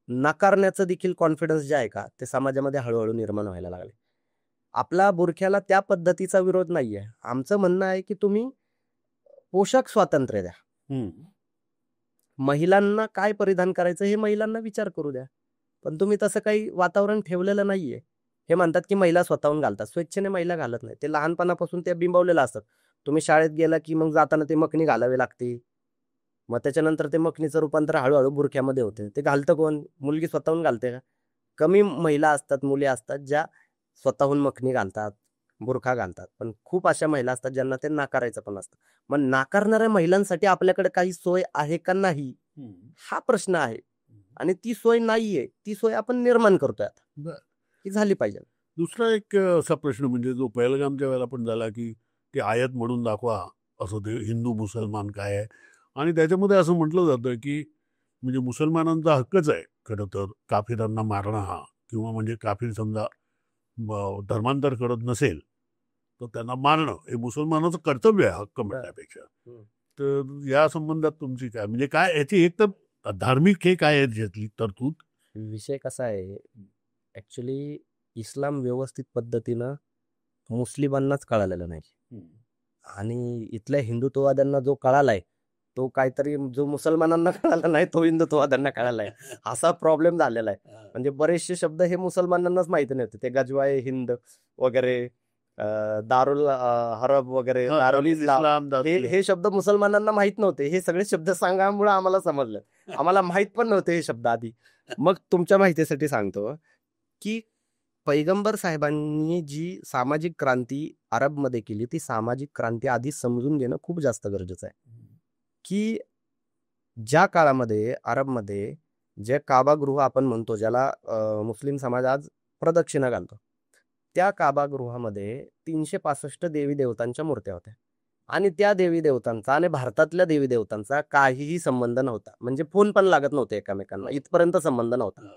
नाकारण्याचं देखील कॉन्फिडन्स जे आहे का, ते समाजामध्ये हळूहळू निर्माण व्हायला लागले. आपला बुरख्याला त्या पद्धतीचा विरोध नाहीये. आमचं म्हणणं आहे की तुम्ही पोशाख स्वातंत्र्य द्या, महिलांना काय परिधान करायचं हे महिलांना विचार करू द्या. पण तुम्ही तसं काही वातावरण ठेवलेलं नाहीये. हे म्हणतात की महिला स्वतःहून घालतात, स्वेच्छेने महिला घालत नाही. ते लहानपणापासून ते बिंबवलेलं असतात. तुम्ही शाळेत गेला की मग जाताना ते मखनी घालावी लागते. मग त्याच्यानंतर ते मखनीचं रूपांतर हळूहळू बुरख्यामध्ये होते. ते घालतं कोण? मुलगी स्वतःहून घालते का? कमी महिला असतात, मुली असतात ज्या स्वतःहून मखनी घालतात, बुरखा घालतात. पण खूप अशा महिला असतात ज्यांना ते नाकारायचं पण असतं. मग नाकारणाऱ्या महिलांसाठी आपल्याकडे काही सोय आहे का नाही, हा प्रश्न आहे. आणि ती सोय नाहीये, ती सोय आपण निर्माण करतोय आता, ती झाली पाहिजे. दुसरा एक असा प्रश्न म्हणजे जो पहलगामच्या वेळेला पण झाला की ते आयत म्हणून दाखवा, असं ते हिंदू मुसलमान काय आहे. आणि त्याच्यामध्ये असं म्हटलं जातं की म्हणजे मुसलमानांचा हक्कच आहे खरं तर काफिरांना मारणं हा, किंवा म्हणजे काफिर समजा धर्मांतर करत नसेल तर त्यांना मारणं हे मुसलमानाचं कर्तव्य आहे, हक्क म्हणण्यापेक्षा. तर या संबंधात तुमची काय म्हणजे काय याची एक तर धार्मिक हे काय आहे यातली तरतूद? विषय कसा आहे, ऍक्च्युली इस्लाम व्यवस्थित पद्धतीनं मुस्लिमांनाच कळालेलं नाही, आणि इथल्या हिंदुत्ववाद्यांना जो कळालाय तो काहीतरी जो मुसलमानांना कळाला नाही तो हिंदुत्ववाद्यांना कळाला आहे. असा प्रॉब्लेम झालेला आहे. म्हणजे बरेचसे शब्द हे मुसलमानांनाच माहिती नव्हते. ते गजवाए हिंद वगैरे, दारुल हरब वगैरे, दारुल इस्लाम, हे शब्द मुसलमानांना माहित नव्हते. हे सगळे शब्द सांगामुळे आम्हाला समजलं. आम्हाला माहित पण नव्हते हे शब्द आधी. मग तुमच्या माहितीसाठी सांगतो की पैगंबर साहेबांनी जी सामाजिक क्रांती अरबमध्ये केली, ती सामाजिक क्रांती आधी समजून घेणं खूप जास्त गरजेचं आहे. की ज्या काळामध्ये अरबमध्ये जे काबागृह आपण म्हणतो, ज्याला मुस्लिम समाज आज प्रदक्षिणा घालतो, त्या काबागृहामध्ये 365 देवी देवतांच्या मूर्त्या होत्या. आणि त्या देवी देवतांचा आणि भारतातल्या देवी देवतांचा काहीही संबंध नव्हता. म्हणजे फोन पण लागत नव्हते एकमेकांना, इथपर्यंत संबंध नव्हता.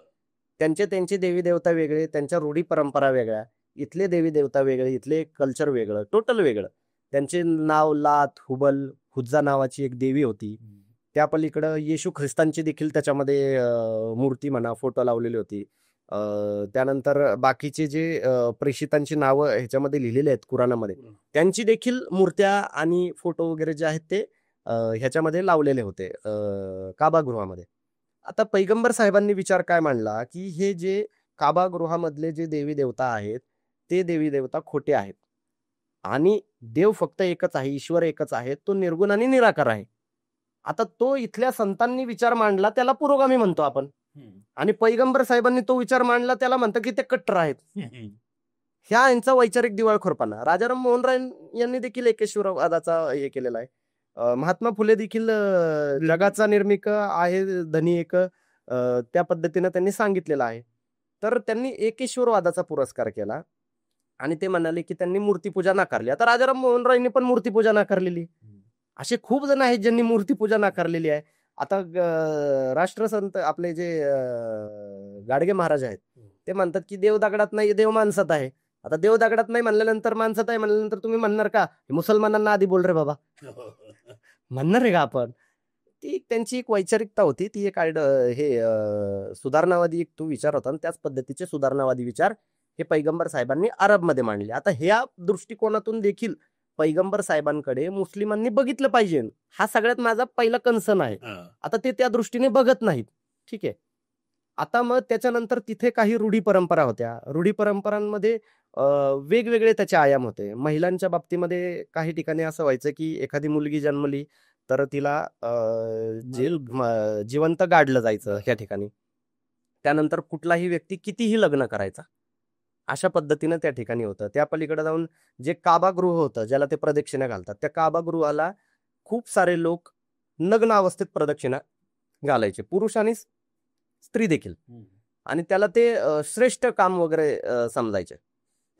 त्यांचे देवी देवता वेगळे, त्यांच्या रूढी परंपरा वेगळ्या, इथले देवी देवता वेगळे, इथले कल्चर वेगळं, टोटल वेगळं. त्यांचे नाव लात, हुबल, हुज्जा नावाची एक देवी होती. त्या पलीकडं येशू ख्रिस्तांची देखील त्याच्यामध्ये मूर्ती म्हणा, फोटो लावलेली होती. त्यानंतर बाकीचे जे प्रेषितांची नावं ह्याच्यामध्ये लिहिलेले आहेत कुराणामध्ये, त्यांची देखील मूर्त्या आणि फोटो वगैरे जे आहेत ते ह्याच्यामध्ये लावलेले होते काबागृहामध्ये. आता पैगंबर साहेबांनी विचार काय मांडला की हे जे काबागृहामधले जे देवी देवता आहेत ते देवी देवता खोटे आहेत आणि देव फक्त एकच आहे, ईश्वर एकच आहे, तो निर्गुण आणि निराकार आहे. आता तो इथल्या संतांनी विचार मांडला, त्याला पुरोगामी म्हणतो आपण. आणि पैगंबर साहेबांनी तो विचार मांडला, त्याला म्हणतं की ते कट्टर आहेत. ह्या यांचा वैचारिक दिवाळखोरपणा. राजाराम मोहन राय यांनी देखील एकेश्वरवादाचा हे केलेला आहे. महात्मा फुले देखील जगाचा निर्मिक आहे धनी एक, त्या पद्धतीनं त्यांनी सांगितलेलं आहे. तर त्यांनी एकेश्वरवादाचा पुरस्कार केला आणि ते म्हणाले की त्यांनी मूर्तीपूजा नाकारली. आता राजाराम मोहन रायनी पण मूर्तीपूजा नाकारलेली. असे खूप जण आहेत ज्यांनी मूर्तीपूजा नाकारलेली आहे. आता राष्ट्रसंत आपले जे गाडगे महाराज आहेत ते म्हणतात की देव दगडात नाही, देव माणसात आहे. आता देव दगडात नाही म्हणल्यानंतर माणसात आहे म्हणल्यानंतर तुम्ही म्हणणार का मुसलमानांना आधी बोल रे बाबा, म्हणणार आहे का आपण? ती त्यांची एक वैचारिकता होती, ती एक हे सुधारणावादी एक तो विचार होता आणि त्याच पद्धतीचे सुधारणावादी विचार हे पैगंबर साहेबांनी अरबमध्ये मांडले. आता ह्या दृष्टिकोनातून देखील पैगंबर साहेबांकडे मुस्लिमांनी बघितलं पाहिजे, हा सगळ्यात माझा पहिला कन्सर्न आहे. आता ते त्या दृष्टीने बघत नाहीत. ठीक आहे. आता मग त्याच्यानंतर तिथे काही रूढी परंपरा होत्या. रूढी परंपरांमध्ये वेगवेगळे त्याचे आयाम होते. महिलांच्या बाबतीमध्ये काही ठिकाणी असं व्हायचं की एखादी मुलगी जन्मली तर तिला जिवंत गाडलं जायचं त्या ठिकाणी. त्यानंतर कुठलाही व्यक्ती कितीही लग्न करायचा, अशा पद्धतीनं त्या ठिकाणी होतं. त्या पलीकडे जाऊन जे काबागृह होतं, ज्याला ते प्रदक्षिणा घालतात, त्या काबागृहाला खूप सारे लोक नग्न अवस्थेत प्रदक्षिणा घालायचे, पुरुष आणि स्त्री देखील. आणि त्याला ते श्रेष्ठ काम वगैरे समजायचे.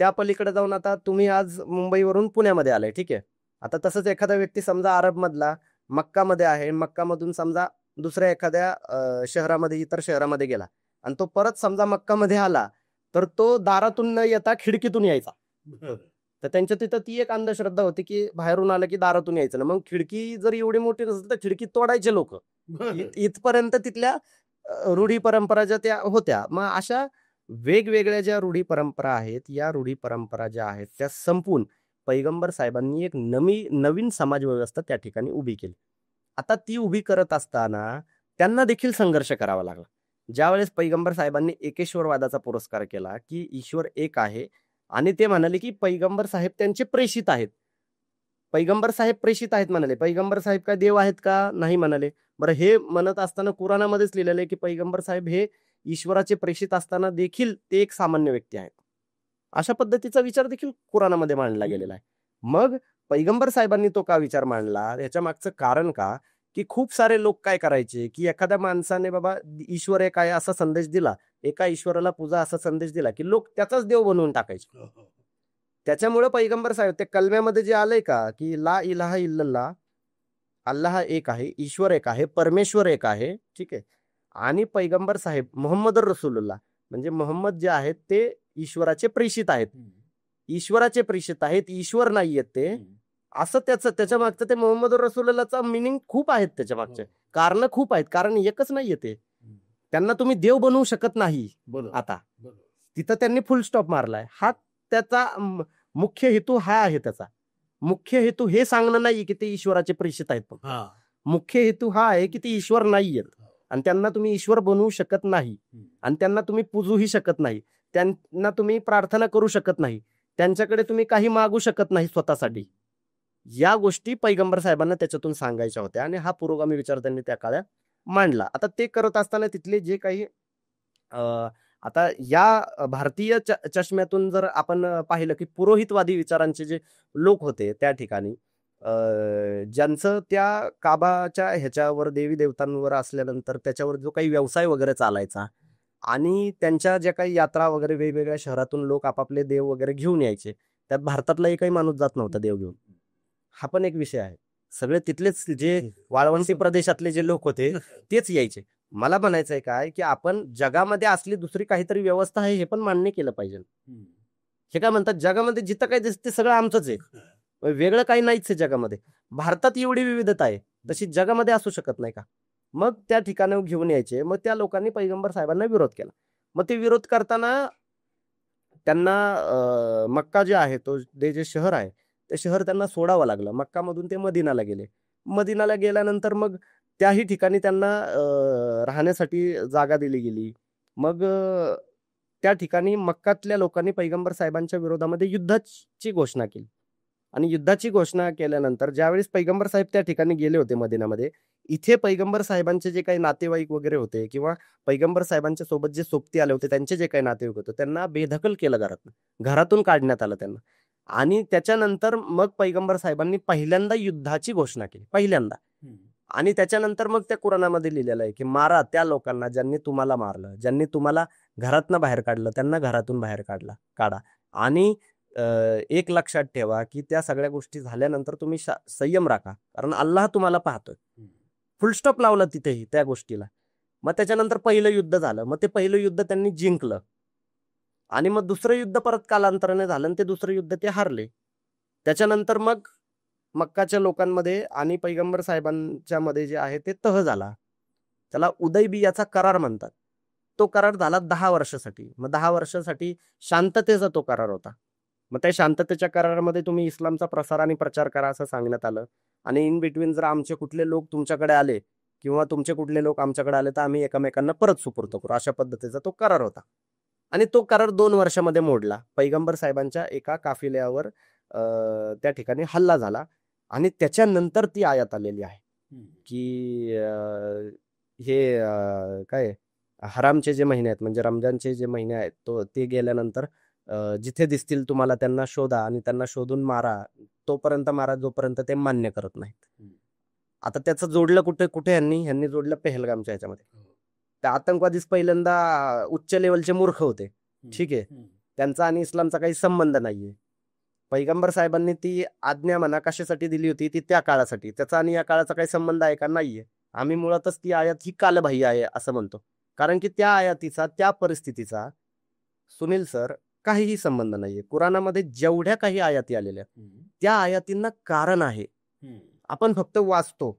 त्या पलीकडे जाऊन आता तुम्ही आज मुंबईवरून पुण्यामध्ये आलाय, ठीक आहे. आता तसंच एखादा व्यक्ती समजा अरबमधला मक्कामध्ये आहे, मक्कामधून समजा दुसऱ्या एखाद्या शहरामध्ये, इतर शहरामध्ये गेला आणि तो परत समजा मक्कामध्ये आला तर तो दारातून न येता खिडकीतून यायचा. तर त्यांच्या तिथं ती एक अंधश्रद्धा होती की बाहेरून आलं की दारातून यायचं ना. मग खिडकी जर एवढी मोठी नसेल तर खिडकी तोडायचे लोक. इथपर्यंत तिथल्या रूढी परंपरा ज्या त्या होत्या. मग अशा वेगवेगळ्या ज्या रूढी परंपरा आहेत, या रूढी परंपरा ज्या आहेत त्या संपून पैगंबर साहेबांनी एक नवीन समाज व्यवस्था त्या ठिकाणी उभी केली. आता ती उभी करत असताना त्यांना देखील संघर्ष करावा लागला. ज्यावेळेस पैगंबर साहेबांनी एकेश्वरवादाचा पुरस्कार केला की ईश्वर एक आहे आणि ते म्हणाले की पैगंबर साहेब त्यांचे प्रेषित आहेत. पैगंबर साहेब प्रेषित आहेत म्हणाले. पैगंबर साहेब काय देव आहेत का? नाही म्हणाले. बरं, हे म्हणत असताना कुराणामध्येच लिहिलेलं आहे की पैगंबर साहेब हे ईश्वराचे प्रेषित असताना देखील ते एक सामान्य व्यक्ती आहेत. अशा पद्धतीचा विचार देखील कुराणामध्ये मांडला गेलेला आहे. मग पैगंबर साहेबांनी तो का विचार मांडला, याच्या मागचं कारण का, की खूप सारे लोक काय करायचे की एखाद्या माणसाने बाबा ईश्वर एक आहे असा संदेश दिला, एका ईश्वराला पूजा असा संदेश दिला की लोक त्याचाच देव बनवून टाकायचे. त्याच्यामुळे पैगंबर साहेब ते कलम्यामध्ये जे आलंय का की ला इलाहा इल्लल्लाह, अल्लाह एक आहे, ईश्वर एक आहे, परमेश्वर एक आहे, ठीक आहे. आणि पैगंबर साहेब मोहम्मद रसूलुल्लाह, म्हणजे मोहम्मद जे आहेत ते ईश्वराचे प्रेषित आहेत. ईश्वराचे प्रेषित आहेत, ईश्वर नाहीयेत ते. असं त्याच्या मागचं ते मोहम्मद रसूलुल्लाहचा मिनिंग खूप आहेत, त्याच्या मागचे कारण खूप आहेत. कारण एकच नाहीये ते. त्यांना तुम्ही देव बनवू शकत नाही. आता तिथं त्यांनी फुल स्टॉप मारलाय. हा त्याचा मुख्य हेतू हा आहे. त्याचा मुख्य हेतू हे सांगणं नाही की ते ईश्वराचे प्रेषित आहेत. मुख्य हेतू हा आहे की ते ईश्वर नाही आहेत आणि त्यांना तुम्ही ईश्वर बनवू शकत नाही आणि त्यांना तुम्ही पूजूही शकत नाही, त्यांना तुम्ही प्रार्थना करू शकत नाही, त्यांच्याकडे तुम्ही काही मागू शकत नाही स्वतःसाठी. या गोष्टी पैगंबर साहेबांना त्याच्यातून सांगायच्या होत्या आणि हा पुरोगामी विचार त्यांनी त्या काळात मांडला. आता ते करत असताना तिथले जे काही आता या भारतीय चष्म्यातून जर आपण पाहिलं की पुरोहितवादी विचारांचे जे लोक होते त्या ठिकाणी, ज्यांचं त्या काबाच्या ह्याच्यावर देवी देवतांवर असल्यानंतर त्याच्यावर जो काही व्यवसाय वगैरे चालायचा आणि त्यांच्या ज्या काही यात्रा वगैरे वेगवेगळ्या शहरातून लोक आपापले देव वगैरे घेऊन यायचे, त्यात भारतातला एकही माणूस जात नव्हता देव घेऊन. हा पण एक विषय आहे. सगळे तिथलेच जे वाळवंटी प्रदेशातले जे लोक होते तेच यायचे. मला म्हणायचंय काय की आपण जगामध्ये असली दुसरी काहीतरी व्यवस्था आहे हे पण मान्य केलं पाहिजे. हे काय म्हणतात, जगामध्ये जिथं काही दिसते सगळं आमचंच आहे, वेगळं काही नाहीच आहे जगामध्ये. भारतात एवढी विविधता आहे तशी जगामध्ये असू शकत नाही का? मग त्या ठिकाणी घेऊन यायचे. मग त्या लोकांनी पैगंबर साहेबांना विरोध केला. मग ते विरोध करताना त्यांना मक्का जे आहे तो ते जे शहर आहे ते शहर त्यांना सोडावं लागलं. मक्कामधून ते मदिनाला गेले. मदिनाला गेल्यानंतर मग त्याही ठिकाणी त्यांना राहण्यासाठी जागा दिली गेली. मग त्या ठिकाणी मक्कातल्या लोकांनी पैगंबर साहेबांच्या विरोधामध्ये युद्धाची घोषणा केली आणि युद्धाची घोषणा केल्यानंतर ज्यावेळेस पैगंबर साहेब त्या ठिकाणी गेले होते मदिनामध्ये, इथे पैगंबर साहेबांचे जे काही नातेवाईक वगैरे होते किंवा पैगंबर साहेबांच्या सोबत जे सोबती आले होते त्यांचे जे काही नातेवाईक होते त्यांना बेदखल केलं, घरातून काढण्यात आलं त्यांना. आणि त्याच्यानंतर मग पैगंबर साहेबांनी पहिल्यांदा युद्धाची घोषणा केली, पहिल्यांदा. आणि त्याच्यानंतर मग त्या कुराणामध्ये लिहिलेलं आहे की मारा त्या लोकांना ज्यांनी तुम्हाला मारलं, ज्यांनी तुम्हाला घरातनं बाहेर काढलं त्यांना घरातून बाहेर काढा. आणि एक लक्षात ठेवा की त्या सगळ्या गोष्टी झाल्यानंतर तुम्ही संयम राखा, कारण अल्लाह तुम्हाला पाहतोय. फुल स्टॉप लावला तिथेही त्या गोष्टीला. मग त्याच्यानंतर पहिलं युद्ध झालं. मग ते पहिलं युद्ध त्यांनी जिंकलं आणि मग दुसरं युद्ध परत कालांतराने झालं आणि ते दुसरं युद्ध ते हारले. त्याच्यानंतर मग मक्काच्या लोकांमध्ये आणि पैगंबर साहेबांच्या मध्ये जे आहे ते तह झाला. त्याला उदैबियाचा करार म्हणतात. तो करार झाला 10 वर्षासाठी. मग 10 वर्षासाठी शांततेचा तो करार होता. मग त्या शांततेच्या करारामध्ये तुम्ही इस्लामचा प्रसार आणि प्रचार करा असं सांगण्यात आलं. आणि इन बिटवीन जर आमचे कुठले लोक तुमच्याकडे आले किंवा तुमचे कुठले लोक आमच्याकडे आले तर आम्ही एकमेकांना परत सुपूर्द करू, अशा पद्धतीचा तो करार होता. आणि तो करार 2 वर्षामध्ये मोडला. पैगंबर साहेबांच्या एका काफिल्यावर त्या ठिकाणी हल्ला झाला आणि त्याच्यानंतर ती आयत आलेली आहे की हे काय हरामचे जे महिने आहेत म्हणजे रमजानचे जे महिने आहेत ते गेल्यानंतर जिथे दिसतील तुम्हाला त्यांना शोधा आणि त्यांना शोधून मारा, तोपर्यंत मारा जोपर्यंत ते मान्य करत नाहीत. आता त्याचं जोडलं कुठे यांनी जोडलं पेहलगामच्या ह्याच्यामध्ये. त्या आतंकवादीच पहिल्यांदा उच्च लेवलचे मूर्ख होते, ठीक आहे, त्यांचा आणि इस्लामचा काही संबंध नाहीये. पैगंबर साहेबांनी ती आज्ञा म्हणा कशासाठी दिली होती, ती त्या काळासाठी. त्याचा आणि या काळाचा काही संबंध आहे का? नाहीये. आम्ही मुळातच ती आयात ही कालबाह्य आहे असं म्हणतो, कारण की त्या आयातीचा त्या परिस्थितीचा सुनील सर काहीही संबंध नाहीये. कुराणामध्ये जेवढ्या काही आयाती आलेल्या त्या आयातींना कारण आहे. आपण फक्त वाचतो,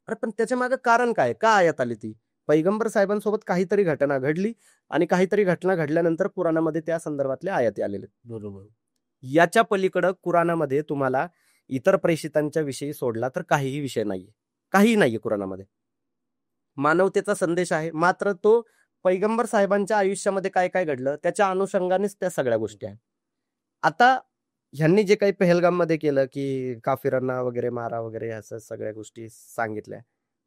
अरे पण त्याच्या मागे कारण काय, का आयात आली ती? पैगंबर साहेबांसोबत काहीतरी घटना घडली आणि काहीतरी घटना घडल्यानंतर कुराणामध्ये त्या संदर्भातल्या आयाती आलेल्या. बरोबर. याच्या पलीकडं कुराणामध्ये तुम्हाला इतर प्रेषितांच्या विषयी सोडला तर काहीही विषय नाहीये, काहीही नाहीये कुराणामध्ये. मानवतेचा संदेश आहे, मात्र तो पैगंबर साहेबांच्या आयुष्यामध्ये काय काय घडलं त्याच्या अनुषंगानेच त्या सगळ्या गोष्टी आहेत. आता ह्यांनी जे काही पहलगाममध्ये केलं की काफिरांना वगैरे मारा वगैरे असं सगळ्या गोष्टी सांगितल्या,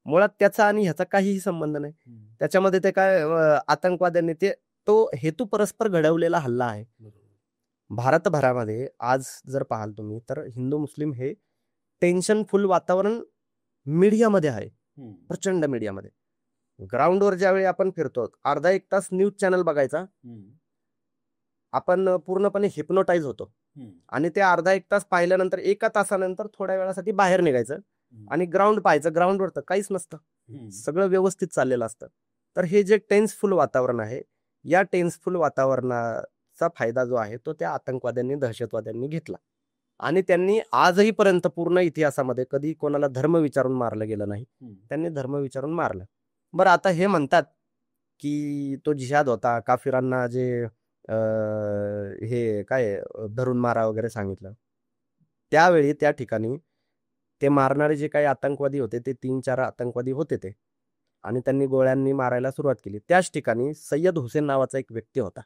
मुळात त्याचा आणि ह्याचा काहीही संबंध नाही. त्याच्यामध्ये ते काय आतंकवाद्यांनी तो हेतू परस्पर घडवलेला हल्ला आहे. भारतभरामध्ये आज जर पाहाल तुम्ही तर हिंदू मुस्लिम हे टेन्शनफुल वातावरण मीडियामध्ये आहे, प्रचंड मीडियामध्ये. ग्राउंडवर ज्यावेळी आपण फिरतो अर्धा एक तास न्यूज चॅनल बघायचा, आपण पूर्णपणे हिप्नोटाईज होतो आणि ते अर्धा एक तास पाहिल्यानंतर एका तासानंतर थोड्या वेळासाठी बाहेर निघायचं आणि ग्राउंड पाहायचं. ग्राउंडवर तर काहीच नसतं, सगळं व्यवस्थित चाललेलं असतं. तर हे जे टेन्सफुल वातावरण आहे, या टेन्सफुल वातावरणाचा फायदा जो आहे तो त्या आतंकवाद्यांनी दहशतवाद्यांनी घेतला आणि त्यांनी आजही पर्यंत पूर्ण इतिहासामध्ये कधी कोणाला धर्म विचारून मारलं गेलं नाही, त्यांनी धर्म विचारून मारलं. बरं, आता हे म्हणतात की तो जिहाद होता, काफिरांना जे हे काय धरून मारा वगैरे सांगितलं, त्यावेळी त्या ठिकाणी ते मारणारे जे काही आतंकवादी होते ते 3-4 आतंकवादी होते ते, आणि त्यांनी गोळ्यांनी मारायला सुरुवात केली. त्याच ठिकाणी सय्यद हुसेन नावाचा एक व्यक्ती होता.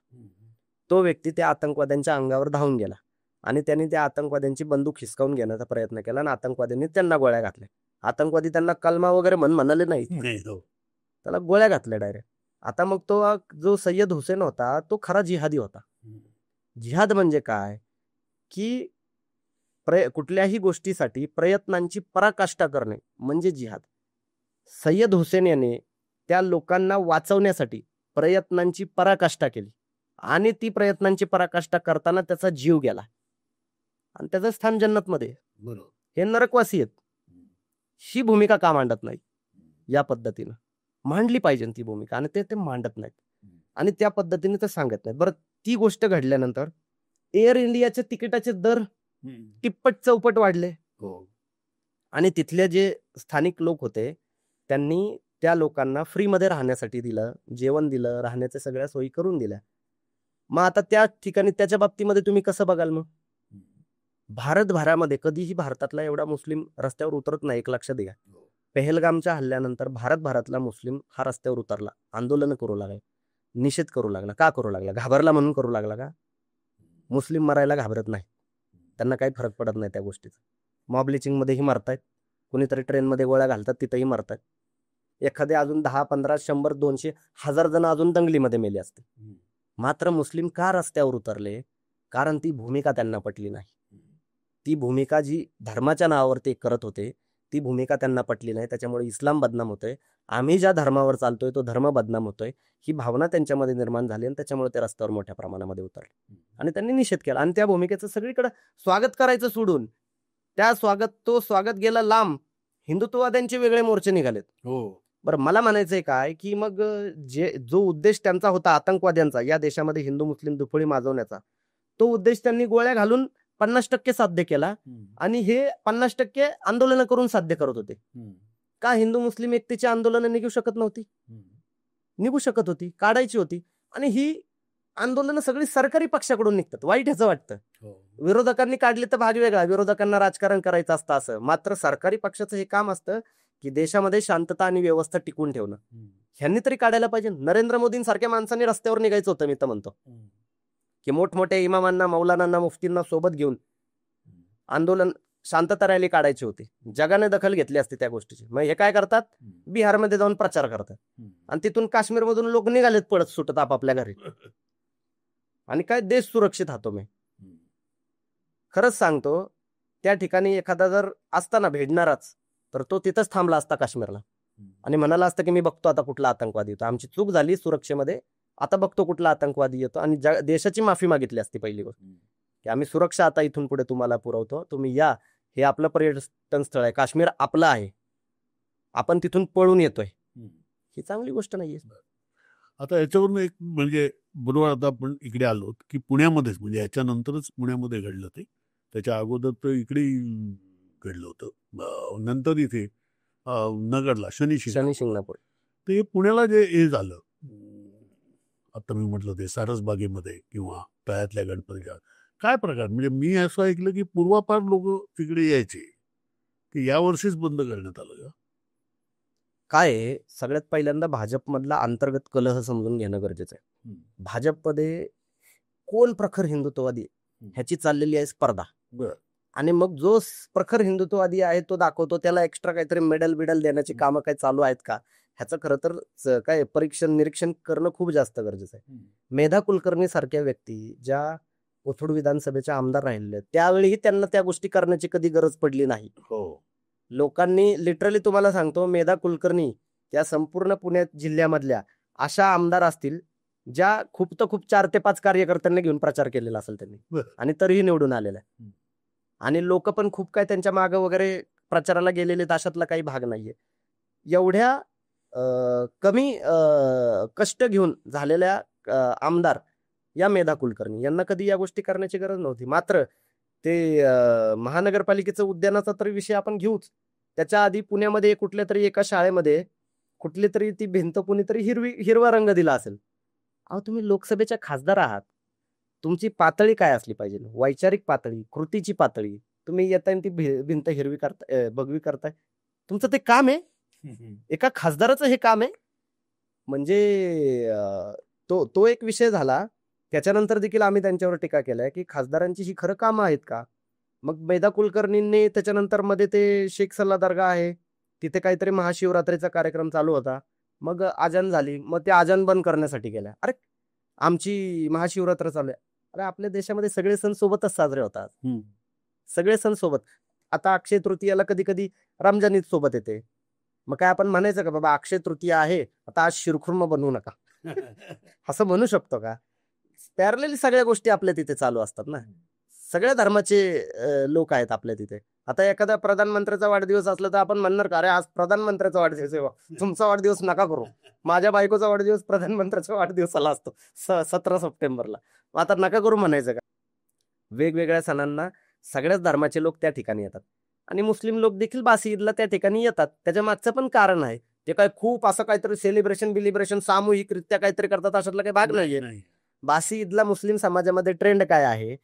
तो व्यक्ती त्या आतंकवाद्यांच्या अंगावर धावून गेला आणि त्यांनी त्या आतंकवाद्यांची बंदूक हिसकावून घेण्याचा प्रयत्न केला आणि आतंकवाद्यांनी त्यांना गोळ्या घातल्या. आतंकवादी त्यांना कलमा वगैरे म्हणाले नाही, नाही हो. त्याला गोळ्या घातल्या डायरेक्ट. आता मग तो जो सय्यद हुसेन होता तो खरा जिहादी होता. जिहाद म्हणजे काय, की कुठल्याही गोष्टीसाठी प्रयत्नांची पराकाष्ठा करणे म्हणजे जिहाद. सय्यद हुसेन याने त्या लोकांना वाचवण्यासाठी प्रयत्नांची पराकाष्ठा केली आणि ती प्रयत्नांची पराकाष्ठा करताना त्याचा जीव गेला आणि त्याचं स्थान जन्नतमध्ये. बरोबर. हे नरकवासी आहेत. ही भूमिका का मांडत नाही? या पद्धतीनं मांडली पाहिजे ती भूमिका, आणि ते मांडत नाहीत आणि त्या पद्धतीने ते सांगत नाहीत. बरं, ती गोष्ट घडल्यानंतर एअर इंडियाचे तिकिटाचे दर तिप्पट चौपट वाढले आणि तिथले जे स्थानिक लोक होते त्यांनी त्या लोकांना फ्रीमध्ये राहण्यासाठी दिलं, जेवण दिलं, राहण्याच्या सगळ्या सोयी करून दिल्या. मग आता त्या ठिकाणी त्याच्या बाबतीमध्ये तुम्ही कसं बघाल? मग भारतभरामध्ये कधीही भारतातला एवढा मुस्लिम रस्त्यावर उतरत नाही, एक लक्षात घ्या. पेहलगामच्या हल्ल्यानंतर भारतभरातला मुस्लिम हा रस्त्यावर उतरला, आंदोलन करू लागला, निषेध करू लागला. का करू लागला? घाबरला म्हणून करू लागला का? मुस्लिम मरायला घाबरत नाही, त्यांना काही फरक पडत नाही त्या गोष्टीचा. मॉब लिचिंग मध्येही मरतायत, कुणीतरी ट्रेनमध्ये गोळ्या घालतात तिथेही मरतायत. एखादे अजून 10, 15, 100, 200, 1000 जण अजून दंगलीमध्ये मेले असते. मात्र मुस्लिम का रस्त्यावर उतरले? कारण ती भूमिका त्यांना पटली नाही. ती भूमिका जी धर्माच्या नावावर ते करत होते ती भूमिका त्यांना पटली नाही. त्याच्यामुळे इस्लाम बदनाम होतोय, आम्ही ज्या धर्मावर चालतोय तो धर्म बदनाम होतोय, ही भावना त्यांच्यामध्ये निर्माण झाली आणि त्याच्यामुळे ते रस्त्यावर मोठ्या प्रमाणामध्ये उतरले आणि त्यांनी निषेध केला. आणि त्या भूमिकेचं सगळीकडे स्वागत करायचं सोडून तो स्वागत गेला लांब. हिंदुत्ववाद्यांचे वेगळे मोर्चे निघालेत. बरं, मला म्हणायचंय काय, की मग जो उद्देश त्यांचा होता आतंकवाद्यांचा या देशामध्ये हिंदू मुस्लिम दुफळी माजवण्याचा, तो उद्देश त्यांनी गोळ्या घालून 50% साध्य केला आणि हे 50% आंदोलन करून साध्य करत होते. का हिंदू मुस्लिम एकतेची आंदोलनं निघू शकत नव्हती? निघू शकत होती, काढायची होती. आणि ही आंदोलनं सगळी सरकारी पक्षाकडून निघतात. वाईट ह्याचं वाटतं. विरोधकांनी काढली तर भाग वेगळा, विरोधकांना राजकारण करायचं असतं असं. मात्र सरकारी पक्षाचं हे काम असतं की देशामध्ये शांतता आणि व्यवस्था टिकवून ठेवणं. ह्यांनी तरी काढायला पाहिजे. नरेंद्र मोदींसारख्या माणसांनी रस्त्यावर निघायचं होतं. मी तर म्हणतो की मोठमोठ्या इमामांना, मौलानांना, मुफ्तींना सोबत घेऊन आंदोलन, शांतता रॅली काढायची होती. जगाने दखल घेतली असती त्या गोष्टीची. मग हे काय करतात? बिहारमध्ये जाऊन प्रचार करतात आणि तिथून काश्मीरमधून लोक निघालेत पळत सुटत आपापल्या घरी. आणि काय देश सुरक्षित हातो मी खरंच सांगतो. त्या ठिकाणी एखादा जर असताना भेडणाराच, तर तो तिथंच थांबला असता काश्मीरला आणि म्हणाला असतं की मी बघतो आता कुठला आतंकवादी येतो, आमची चूक झाली सुरक्षेमध्ये, आता बघतो कुठला आतंकवादी येतो. आणि देशाची माफी मागितली असती पहिली गोष्ट, की आम्ही सुरक्षा आता इथून पुढे तुम्हाला पुरवतो, तुम्ही या, हे आपलं पर्यटन स्थळ आहे, काश्मीर आपलं आहे, आपण तिथून पळून येतोय. ही चांगली गोष्ट नाहीये. आता याच्यावरून एक म्हणजे बरोबर, आता आपण इकडे आलो की पुण्यामध्येच, म्हणजे याच्यानंतरच पुण्यामध्ये घडलं ते, त्याच्या अगोदर तर इकडे घडलं होतं, नंतर इथे नगरला शनी शिंगणापूर. ते पुण्याला जे हे झालं, आता मी म्हटलं ते सारसबागेमध्ये किंवा तळ्यातल्या गणपतीच्या, काय प्रकार, म्हणजे मी असं ऐकलं की पूर्वापार लोक तिकडे यायचे, की यावर्षीच बंद करण्यात आलं का? काय सगळ्यात पहिल्यांदा भाजपमधला अंतर्गत कलह समजून घेणं गरजेचं आहे. भाजपमध्ये कोण प्रखर हिंदुत्ववादी ह्याची चाललेली आहे स्पर्धा. आणि मग जो प्रखर हिंदुत्ववादी आहे तो दाखवतो, त्याला एक्स्ट्रा काहीतरी मेडल बिडल देण्याची कामं काही चालू आहेत का, ह्याचं खरं तर काय परीक्षण निरीक्षण करणं खूप जास्त गरजेचं आहे. मेधा कुलकर्णी सारख्या व्यक्ती ज्या कोथरूड विधानसभेच्या आमदार राहिलेल्या, त्यावेळीही त्यांना त्या गोष्टी करण्याची कधी गरज पडली नाही. लोकांनी लिटरली तुम्हाला सांगतो, मेधा कुलकर्णी त्या संपूर्ण पुणे जिल्ह्यामधल्या अशा आमदार असतील ज्या खूप 4 ते 5 कार्यकर्त्यांना घेऊन प्रचार केलेला असेल त्यांनी, आणि तरीही निवडून आलेला आहे. आणि लोक पण खूप काय त्यांच्या मागं वगैरे प्रचाराला गेलेले, अशातला काही भाग नाहीये. एवढ्या कमी कष्ट घेऊन झालेल्या आमदार या मेधा कुलकर्णी यांना कधी या गोष्टी करण्याची गरज नव्हती. मात्र ते महानगरपालिकेचं उद्यानाचा तरी विषय आपण घेऊच. त्याच्या आधी पुण्यामध्ये कुठल्या तरी एका शाळेमध्ये कुठली तरी ती भिंत कुणीतरी हिरवा रंग दिला असेल. अहो, तुम्ही लोकसभेच्या खासदार आहात, तुमची पातळी काय असली पाहिजे? वैचारिक पातळी, कृतीची पातळी, तुम्ही येताय आणि ती भिंत हिरवी करताय, भगवी करताय. तुमचं ते काम आहे. एका खासदाराचं हे काम आहे. म्हणजे तो एक विषय झाला. त्याच्यानंतर देखील आम्ही त्यांच्यावर टीका केलाय की खासदारांची ही खरं कामं आहेत का? मग मेधा कुलकर्णींनी त्याच्यानंतर मध्ये ते शेख सल्ला दर्गा आहे, तिथे काहीतरी महाशिवरात्रीचा कार्यक्रम चालू होता. मग आजान झाली, मग ते आजान बंद करण्यासाठी गेल्या. अरे आमची महाशिवरात्र चालू आहे. अरे आपल्या देशामध्ये सगळे सण सोबतच साजरे होतात. सगळे सण सोबत. आता अक्षय तृतीयाला कधी कधी रमजान ईद सोबत येते. मग काय आपण म्हणायचं का बाबा अक्षय तृतीया आहे, आता आज शिरखुर्मा बनवू नका, असं म्हणू शकतो का? पॅरलली सगळ्या गोष्टी आपल्या तिथे चालू असतात ना. सगळ्या धर्माचे लोक आहेत आपल्या तिथे. आता एखाद्या प्रधानमंत्र्याचा वाढदिवस असला तर आपण म्हणणार का अरे आज प्रधानमंत्र्याचा वाढदिवस आहे, तुमचा वाढदिवस नका करू. माझ्या बायकोचा वाढदिवस प्रधानमंत्र्याच्या वाढदिवसाला असतो 17 सप्टेंबरला. मग आता नका करू म्हणायचं का? वेगवेगळ्या सणांना सगळ्याच धर्माचे लोक त्या ठिकाणी येतात आणि मुस्लिम लोक देखील बासी ईदला त्या ठिकाणी येतात. त्याच्या मागचं पण कारण आहे. ते काय खूप असं काहीतरी सेलिब्रेशन सामूहिकरित्या काहीतरी करतात अशातला काही भाग नाहीये. बासी ईदला मुस्लिम समाजामध्ये ट्रेंड काय आहे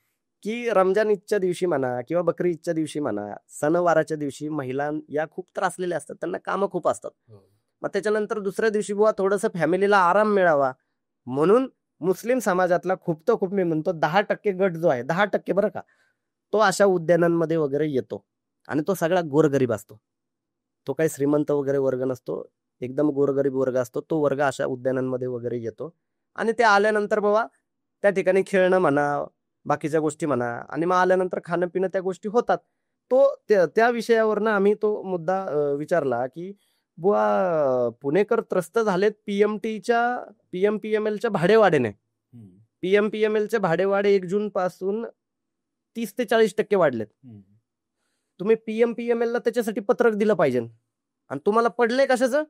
की रमजान ईदच्या दिवशी म्हणा किंवा बकरी ईदच्या दिवशी म्हणा, सणवाराच्या दिवशी महिला या खूप त्रासलेल्या असतात, त्यांना कामं खूप असतात. मग त्याच्यानंतर दुसऱ्या दिवशी बुवा थोडंसं फॅमिलीला आराम मिळावा म्हणून मुस्लिम समाजातला खूप तर खूप मी म्हणतो 10% गट जो आहे, 10% बरं का, तो अशा उद्यानांमध्ये वगैरे येतो आणि तो सगळा गोरगरीब असतो. तो काही श्रीमंत वगैरे वर्ग नसतो, एकदम गोरगरीब वर्ग असतो. तो वर्ग अशा उद्यानांमध्ये वगैरे येतो आणि ते आल्यानंतर बाबा त्या ठिकाणी खेळणं म्हणा, बाकीच्या गोष्टी म्हणा आणि मग आल्यानंतर खाणं पिणं त्या गोष्टी होतात. त्या विषयावरनं आम्ही तो मुद्दा विचारला की बुवा पुणेकर त्रस्त झालेत PMPMLच्या भाडेवाढीने. PMPMLचे भाडेवाढे 1 जून पासून 30 ते 40% वाढलेत. तुम्ही PMPML ला त्याच्यासाठी पत्रक दिलं पाहिजे आणि तुम्हाला पडलंय कशाचं?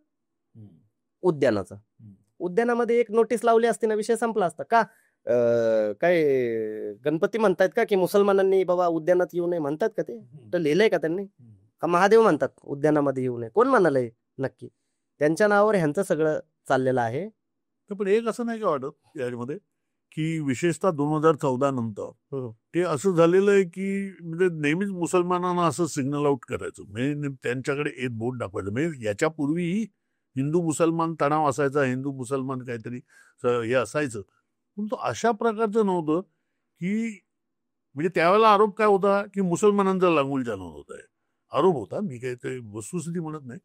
उद्यानाचं. उद्यानामध्ये एक नोटीस लावली असती ना, विषय संपला असता का? काय गणपती म्हणतायत का की मुसलमानांनी बाबा उद्यानात येऊ नये म्हणतात का? ते लिहिलंय का त्यांनी? का महादेव म्हणतात उद्यानामध्ये येऊ नये? कोण म्हणालंय नक्की? त्यांच्या नावावर ह्यांचं सगळं चाललेलं आहे. पण एक असं नाही का वाटत यामध्ये की विशेषतः 2014 नंतर ते असं झालेलं आहे की म्हणजे नेहमीच मुसलमानांना असं सिग्नल आउट करायचं, म्हणजे त्यांच्याकडे एक बोट दाखवायचं. म्हणजे याच्यापूर्वीही हिंदू मुसलमान तणाव असायचा, हिंदू मुसलमान काहीतरी हे असायचं, पण तो अशा प्रकारचं नव्हतं की म्हणजे त्यावेळेला आरोप काय होता की मुसलमानांचा लांगुल चालन होत आहे, आरोप होता. मी काही ते वस्तुस्थिती म्हणत नाही.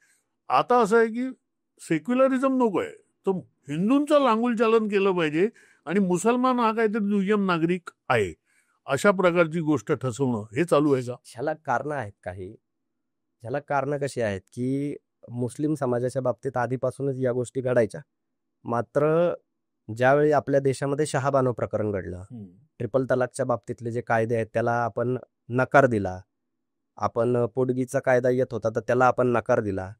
आता असं आहे की सेक्युलरिझम नको आहे, तर हिंदूंचं लांगुल चालन केलं पाहिजे आणि मुसलमान हा काहीतरी दुय्यम नागरिक आहे, अशा प्रकारची गोष्ट ठसवणं हे चालू आहे का? ह्याला कारणं आहेत काही. ह्याला कारणं कशी आहेत की मुस्लिम समाजाच्या बाबतीत आधीपासूनच या गोष्टी घडायच्या. मात्र ज्यावेळी आपल्या देशामध्ये शहाबानो प्रकरण घडलं, ट्रिपल तलाकच्या बाबतीतले जे कायदे आहेत त्याला आपण नकार दिला, आपण पोटगीचा कायदा येत होता तर त्याला आपण नकार दिला,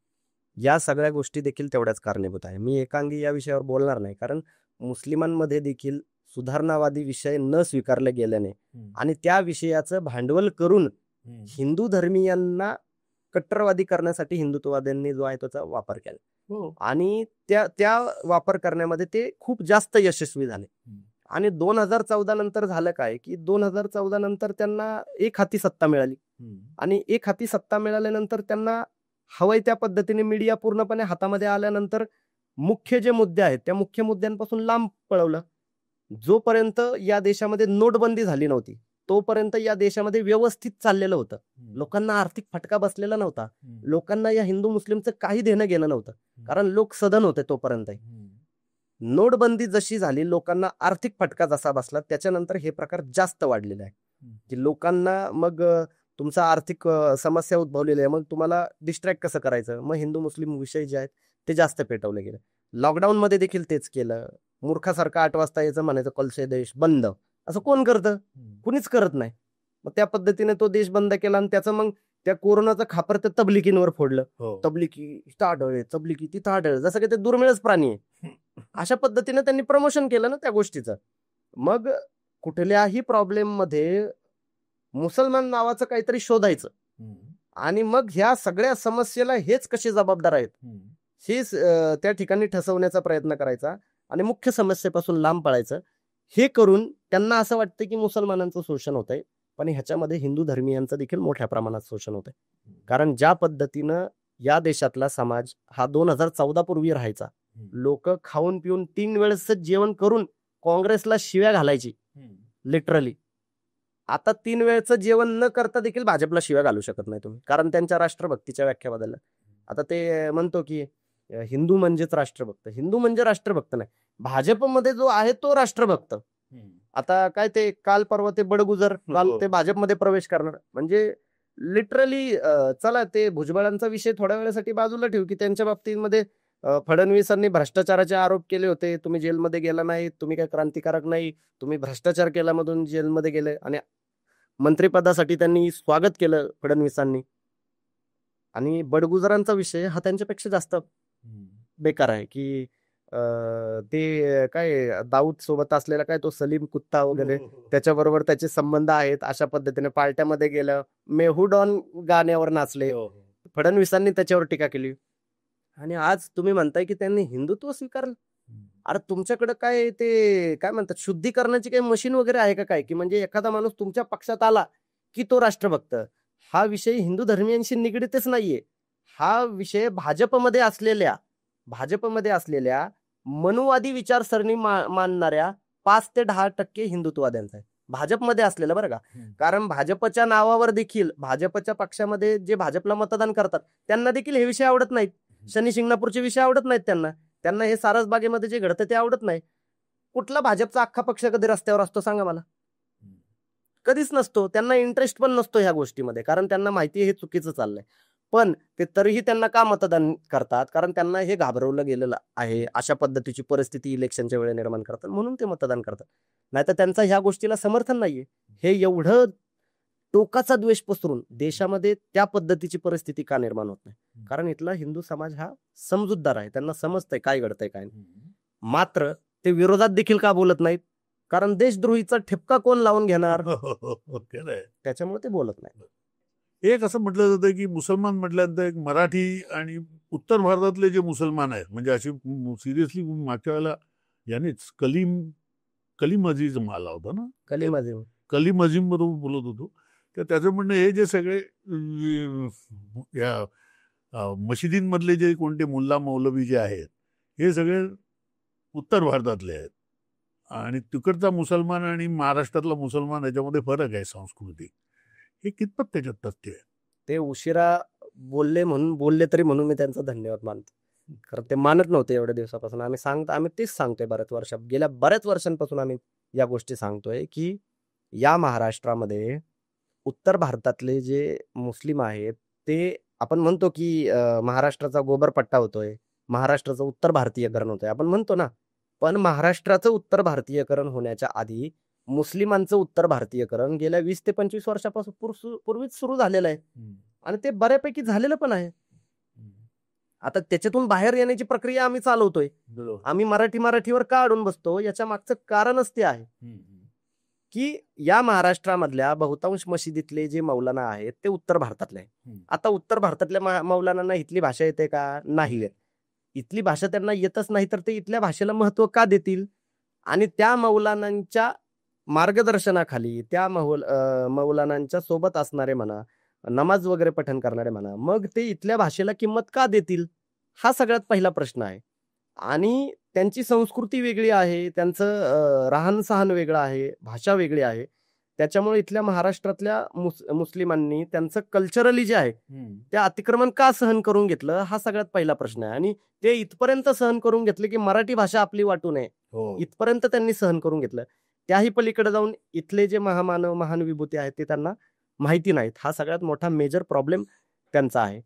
या सगळ्या गोष्टी देखील तेवढ्याच कारणीभूत आहे. मी एकांगी या विषयावर बोलणार नाही, कारण मुस्लिमांमध्ये देखील सुधारणावादी विषय न स्वीकारले गेल्याने आणि त्या विषयाचं भांडवल करून हिंदू धर्मीयांना कट्टरवादी करण्यासाठी हिंदुत्ववाद्यांनी जो आहे त्याचा वापर केला आणि त्या वापर करण्यामध्ये ते खूप जास्त यशस्वी झाले. आणि 2014 नंतर झालं काय की 2014 नंतर त्यांना एक हाती सत्ता मिळाली आणि एक हाती सत्ता मिळाल्यानंतर त्यांना हवंय त्या पद्धतीने मीडिया पूर्णपणे हातामध्ये आल्यानंतर मुख्य जे मुद्दे आहेत त्या मुख्य मुद्द्यांपासून लांब पळवलं. जोपर्यंत या देशामध्ये नोटबंदी झाली नव्हती तोपर्यंत या देशामध्ये व्यवस्थित चाललेलं होतं. लोकांना आर्थिक फटका बसलेला नव्हता. लोकांना या हिंदू मुस्लिमचं काही देणं घेणं नव्हतं, कारण लोक सधन होते तोपर्यंत. नोटबंदी जशी झाली, लोकांना आर्थिक फटका जसा बसला, त्याच्यानंतर हे प्रकार जास्त वाढलेले आहे की लोकांना मग तुमचा आर्थिक समस्या उद्भवलेली आहे, मग तुम्हाला डिस्ट्रॅक्ट कसं करायचं, मग हिंदू मुस्लिम विषय जे आहेत ते जास्त पेटवले गेले. लॉकडाऊन मध्ये देखील तेच केलं. मूर्खासारखं 8 वाजता यायचं म्हणायचं कलसे देश बंद, असं कोण करतं? कुणीच करत नाही. मग त्या पद्धतीने तो देश बंद केला आणि त्याचं मग त्या कोरोनाचं खापर त्या तबलिकींवर फोडलं. तबलिकी इथं आढळ, तबलिकी तिथं आढळ, जसं की ते दुर्मिळच प्राणी आहे. अशा पद्धतीने त्यांनी प्रमोशन केलं ना त्या गोष्टीचं. मग कुठल्याही प्रॉब्लेम मध्ये मुसलमान नावाचं काहीतरी शोधायचं आणि मग ह्या सगळ्या समस्येला हेच कसे जबाबदार आहेत हेच त्या ठिकाणी ठसवण्याचा प्रयत्न करायचा आणि मुख्य समस्येपासून लांब पळायचं. हे करून त्यांना असं वाटतं की मुसलमानांचं शोषण होत आहे, पण ह्याच्यामध्ये हिंदू धर्मीयांचं देखील मोठ्या प्रमाणात शोषण होतंय. कारण ज्या पद्धतीनं या देशातला समाज हा 2014 पूर्वी राहायचा, लोक खाऊन पिऊन 3 वेळेस जेवण करून काँग्रेसला शिव्या घालायची लिटरली. आता 3 वेळचं जेवण न करता देखील भाजपला शिव्या घालू शकत नाही तुम्ही, कारण त्यांच्या राष्ट्रभक्तीच्या व्याख्या बदलल्या. आता ते म्हणतो की हिंदू म्हणजेच राष्ट्रभक्त. हिंदू म्हणजे राष्ट्रभक्त नाही, भाजपमध्ये जो आहे तो राष्ट्रभक्त. आता काय ते काल परवा ते बडगुजर काल ते भाजपमध्ये प्रवेश करणार, म्हणजे लिटरली चला ते भुजबळांचा विषय थोड्या वेळासाठी बाजूला ठेवू की त्यांच्या बाबतीमध्ये फडणवीसांनी भ्रष्टाचाराचे आरोप केले होते, तुम्ही जेलमध्ये गेला नाही, तुम्ही काय क्रांतिकारक नाही, तुम्ही भ्रष्टाचार केल्यामधून जेलमध्ये गेले, आणि मंत्रिपदासाठी त्यांनी स्वागत केलं फडणवीसांनी. आणि बडगुजरांचा विषय हा त्यांच्यापेक्षा जास्त बेकार आहे की ते काय दाऊद सोबत असलेला काय तो सलीम कुत्ता वगैरे त्याच्याबरोबर त्याचे संबंध आहेत, अशा पद्धतीने पार्ट्यामध्ये गेलं, मेहुडॉन गाण्यावर नाचले, फडणवीसांनी त्याच्यावर टीका केली. आणि आज तुम्ही म्हणताय की त्यांनी हिंदुत्व स्वीकारलं. अरे तुमच्याकडे काय ते काय म्हणतात शुद्धीकरणाची काही मशीन वगैरे आहे का काय, की म्हणजे एखादा माणूस तुमच्या पक्षात आला की तो राष्ट्रभक्त? हा विषय हिंदू धर्मियांशी निगडीतच नाहीये. हा विषय भाजपमध्ये असलेल्या मनुवादी विचारसरणी मानणाऱ्या 5 ते 10% हिंदुत्ववाद्यांचा आहे भाजपमध्ये असलेलं, बरं का. कारण भाजपच्या नावावर देखील भाजपच्या पक्षामध्ये जे भाजपला मतदान करतात त्यांना देखील हे विषय आवडत नाहीत. शनी शिंगणापूरचे विषय आवडत नाहीत त्यांना हे सारसबागेमध्ये जे घडतं ते आवडत नाही. कुठला भाजपचा अख्खा पक्ष कधी रस्त्यावर असतो सांगा मला? कधीच नसतो. त्यांना इंटरेस्ट पण नसतो ह्या गोष्टीमध्ये, कारण त्यांना माहिती आहे हे चुकीचं चाललंय. पण ते तरीही त्यांना का मतदान करतात? कारण त्यांना हे घाबरवलं गेलेलं आहे, अशा पद्धतीची परिस्थिती इलेक्शनच्या वेळी निर्माण करतात म्हणून ते मतदान करतात. नाहीतर त्यांचा ह्या गोष्टीला समर्थन नाहीये. हे एवढं टोकाचा द्वेष पसरून देशामध्ये त्या पद्धतीची परिस्थिती का निर्माण होत नाही? कारण इथला हिंदू समाज हा समजूतदार आहे, त्यांना समजतंय काय घडतंय काय नाही. मात्र ते विरोधात देखील का बोलत नाहीत? कारण देशद्रोहीचा ठिपका कोण लावून घेणार, त्याच्यामुळे ते बोलत नाही. एक असं म्हटलं जातं की मुसलमान म्हटल्यानंतर एक मराठी आणि उत्तर भारतातले जे मुसलमान आहेत, म्हणजे अशी सिरियसली मागच्या वेळेला यानेच कलीम अजीज आला होता ना, कलीम अजीम बरोबर बोलत होतो, तर त्याचं म्हणणं हे जे सगळे या मशिदींमधले जे कोणते मुल्ला मौलवी जे आहेत हे सगळे उत्तर भारतातले आहेत, आणि तिकडचा मुसलमान आणि महाराष्ट्रातला मुसलमान याच्यामध्ये फरक आहे सांस्कृतिक. हे कितपत त्याच्यात तथ्य आहे? ते उशिरा बोलले तरी म्हणून मी त्यांचा धन्यवाद मानतो, कारण ते मानत नव्हते एवढ्या दिवसापासून. आम्ही तेच सांगतोय गेल्या बऱ्याच वर्षांपासून आम्ही या गोष्टी सांगतोय की या महाराष्ट्रामध्ये उत्तर भारतातले जे मुस्लिम आहेत ते आपण म्हणतो की महाराष्ट्राचा गोबरपट्टा होतोय, महाराष्ट्राचं उत्तर भारतीयकरण होतंय आपण म्हणतो ना, पण महाराष्ट्राचं उत्तर भारतीयकरण होण्याच्या आधी मुस्लिमांचं उत्तर भारतीयकरण गेल्या 20 ते 25 वर्षापासून पूर्वीच सुरू झालेलं आहे, आणि ते बऱ्यापैकी झालेलं पण आहे. आता त्याच्यातून बाहेर येण्याची प्रक्रिया आम्ही चालवतोय. आम्ही मराठीवर का अडून बसतो? याच्या मागचं कारणच ते आहे की या महाराष्ट्रामधल्या बहुतांश मशिदीतले जे मौलाना आहेत ते उत्तर भारतातले आहे. आता उत्तर भारतातल्या मौलानांना इथली भाषा येते का? नाही येत. इथली भाषा त्यांना येतच नाही तर ते इथल्या भाषेला महत्व का देतील? आणि त्या मौलानांच्या मार्गदर्शनाखाली त्या मौलानांच्या सोबत असणारे म्हणा, नमाज वगैरे पठण करणारे म्हणा, मग ते इथल्या भाषेला किंमत का देतील? हा सगळ्यात पहिला प्रश्न आहे. आणि त्यांची संस्कृती वेगळी आहे, त्यांचं राहणसहान वेगळं आहे, भाषा वेगळी आहे. त्याच्यामुळे इथल्या महाराष्ट्रातल्या मुस्लिमांनी त्यांचं कल्चरली जे आहे ते अतिक्रमण का सहन करून घेतलं, हा सगळ्यात पहिला प्रश्न आहे. आणि ते इथपर्यंत सहन करून घेतले की मराठी भाषा आपली वाटू नये, इथपर्यंत त्यांनी सहन करून घेतलं. त्याही पलीकडे जाऊन इथले जे महामानव महान विभूती आहेत ते त्यांना माहिती नाहीत. हा सगळ्यात मोठा मेजर प्रॉब्लेम त्यांचा आहे.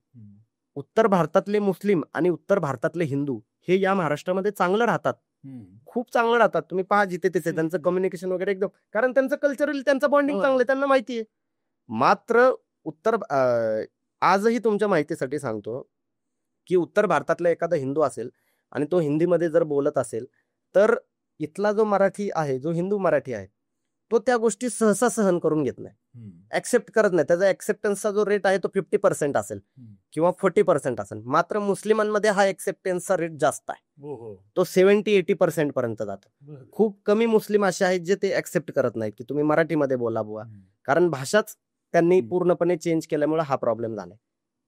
उत्तर भारतातले मुस्लिम आणि उत्तर भारतातले हिंदू हे या महाराष्ट्रामध्ये चांगलं राहतात, खूप चांगलं राहतात. तुम्ही पहा जिथे तिथे त्यांचं कम्युनिकेशन वगैरे एकदम, कारण त्यांचं कल्चरली त्यांचं बॉन्डिंग चांगलं, त्यांना माहिती आहे. मात्र आजही तुमच्या माहितीसाठी सांगतो की उत्तर भारतातला एखादा हिंदू असेल आणि तो हिंदीमध्ये जर बोलत असेल तर इथला जो मराठी आहे, जो हिंदू मराठी आहे, तो त्या गोष्टी सहसा सहन करून घेत नाही, ऍक्सेप्ट करत नाही. त्याचा ऍक्सेप्टन्सचा जो रेट आहे तो 50% असेल किंवा 40% असेल. मात्र मुस्लिमांमध्ये हा ऍक्सेप्टन्सचा रेट जास्त आहे, तो 70-80% पर्यंत जातो. खूप कमी मुस्लिम असे आहेत जे ते ऍक्सेप्ट करत नाहीत की तुम्ही मराठीमध्ये बोला बुवा, कारण भाषाच त्यांनी पूर्णपणे चेंज केल्यामुळे हा प्रॉब्लेम झालाय.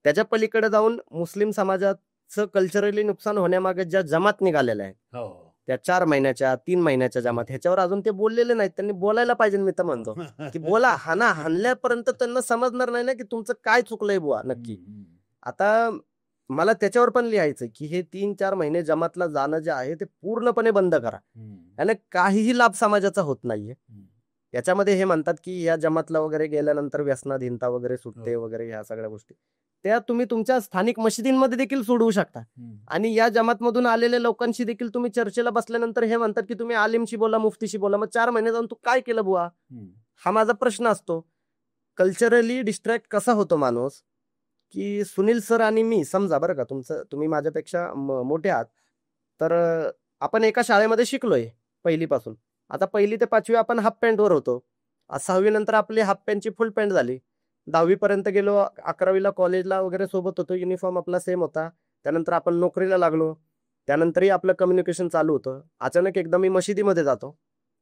त्याच्या पलीकडे जाऊन मुस्लिम समाजाचं कल्चरली नुकसान होण्यामागे ज्या जमात निघालेल्या आहेत, त्या 4 महिन्याच्या 3 महिन्याच्या जमात, ह्याच्यावर अजून ते बोललेले नाहीत. त्यांनी बोलायला पाहिजे. मी तर म्हणतो की बोला, हाणल्यापर्यंत त्यांना समजणार नाही ना की तुमचं काय चुकलंय बुवा नक्की. आता मला त्याच्यावर पण लिहायचं की हे 3-4 महिने जमातला जाणं जे आहे ते पूर्णपणे बंद करा. याने काहीही लाभ समाजाचा होत नाहीये. याच्यामध्ये हे म्हणतात की या जमातला वगैरे गेल्यानंतर व्यसनाधीनता वगैरे सुटते वगैरे, ह्या सगळ्या गोष्टी त्या तुम्ही तुमच्या स्थानिक मशिदींमध्ये देखील सोडवू शकता. आणि या जमातमधून आलेल्या लोकांशी देखील तुम्ही चर्चेला बसल्यानंतर हे म्हणतात की तुम्ही आलिमशी बोला, मुफ्तीशी बोला. मग 4 महिने जाऊन तू काय केलं बुवा, हा माझा प्रश्न असतो. कल्चरली डिस्ट्रॅक्ट कसा होतो माणूस, की सुनील सर आणि मी, समजा बरं का, तुम्ही माझ्यापेक्षा मोठे आहात, तर आपण एका शाळेमध्ये शिकलोय पहिलीपासून. आता 1ली ते 5वी आपण हाफ पॅन्टवर होतो. 6वी नंतर आपली हाफ पॅन्टची फुल पॅन्ट झाली. 10वी पर्यंत गेलो, 11वीला कॉलेजला वगैरे सोबत होतो, युनिफॉर्म आपला सेम होता. त्यानंतर आपण नोकरीला लागलो, त्यानंतरही आपलं कम्युनिकेशन चालू होतं. अचानक एकदा मी मशिदीमध्ये जातो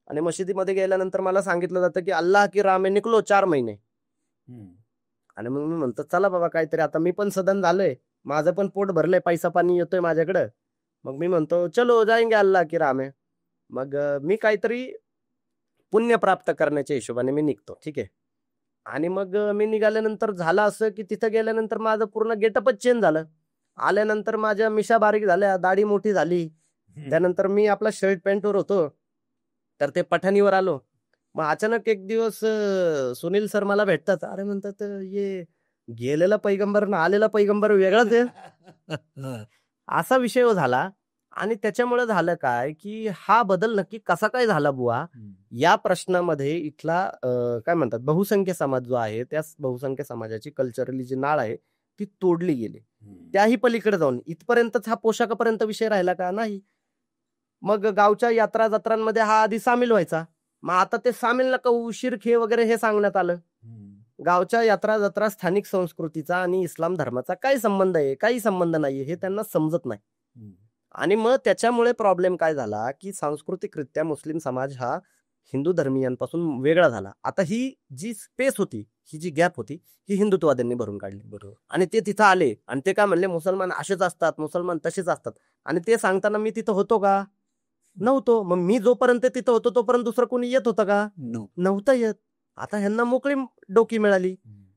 आणि मशिदीमध्ये गेल्यानंतर मला सांगितलं जातं की अल्लाह की राह में निकलो 4 महिने. आणि मग मी म्हणतो चला बाबा काहीतरी, आता मी पण सदन झालोय, माझं पण पोट भरलंय, पैसा पाणी येतोय माझ्याकडं. मग मी म्हणतो चलो जाएंगे अल्लाह की राह में. मग मी काहीतरी पुण्य प्राप्त करण्याच्या हिशोबाने मी निघतो, ठीक आहे. आणि मग मी निघाल्यानंतर झालं असं की तिथं गेल्यानंतर माझं पूर्ण गेटअपच चेंज झालं. आल्यानंतर माझ्या मिशा बारीक झाल्या, दाढी मोठी झाली. त्यानंतर मी आपला शर्ट पॅन्टवर होतो, तर ते पठाणीवर आलो. मग अचानक एक दिवस सुनील सर मला भेटतात. अरे म्हणतात, ये गेलेला पैगंबर ना आलेला पैगंबर वेगळाच आहे. असा विषय झाला. आणि त्याच्यामुळे झालं काय की हा बदल नक्की कसा काय झाला बुवा, या प्रश्नामध्ये इथला काय म्हणतात बहुसंख्य समाज जो आहे, त्या बहुसंख्य समाजाची कल्चरली जी नाळ आहे ती तोडली गेली. त्याही पलीकडे जाऊन इथपर्यंतच हा पोशाखापर्यंत विषय राहिला का, नाही. मग गावच्या यात्रा जत्रांमध्ये हा आधी सामील व्हायचा. मग आता ते सामील नका होऊ, शिरखे वगैरे हे सांगण्यात आलं. गावच्या यात्रा जत्रा स्थानिक संस्कृतीचा आणि इस्लाम धर्माचा काय संबंध आहे, काही संबंध नाहीये, हे त्यांना समजत नाही. आणि मग त्याच्यामुळे प्रॉब्लेम काय झाला की सांस्कृतिकरित्या मुस्लिम समाज हा हिंदू धर्मीयांपासून वेगळा झाला. आता ही जी स्पेस होती, ही जी गॅप होती, ही हिंदुत्ववाद्यांनी भरून काढली. बरोबर. आणि ते तिथं आले आणि ते काय म्हणले, मुसलमान असेच असतात, मुसलमान तसेच असतात. आणि ते सांगताना मी तिथं होतो का, नव्हतो. मग मी जोपर्यंत तिथं होतो तोपर्यंत दुसरं कोणी येत होतं का, नव्हतं येत. आता ह्यांना मोकळी डोकी मिळाली.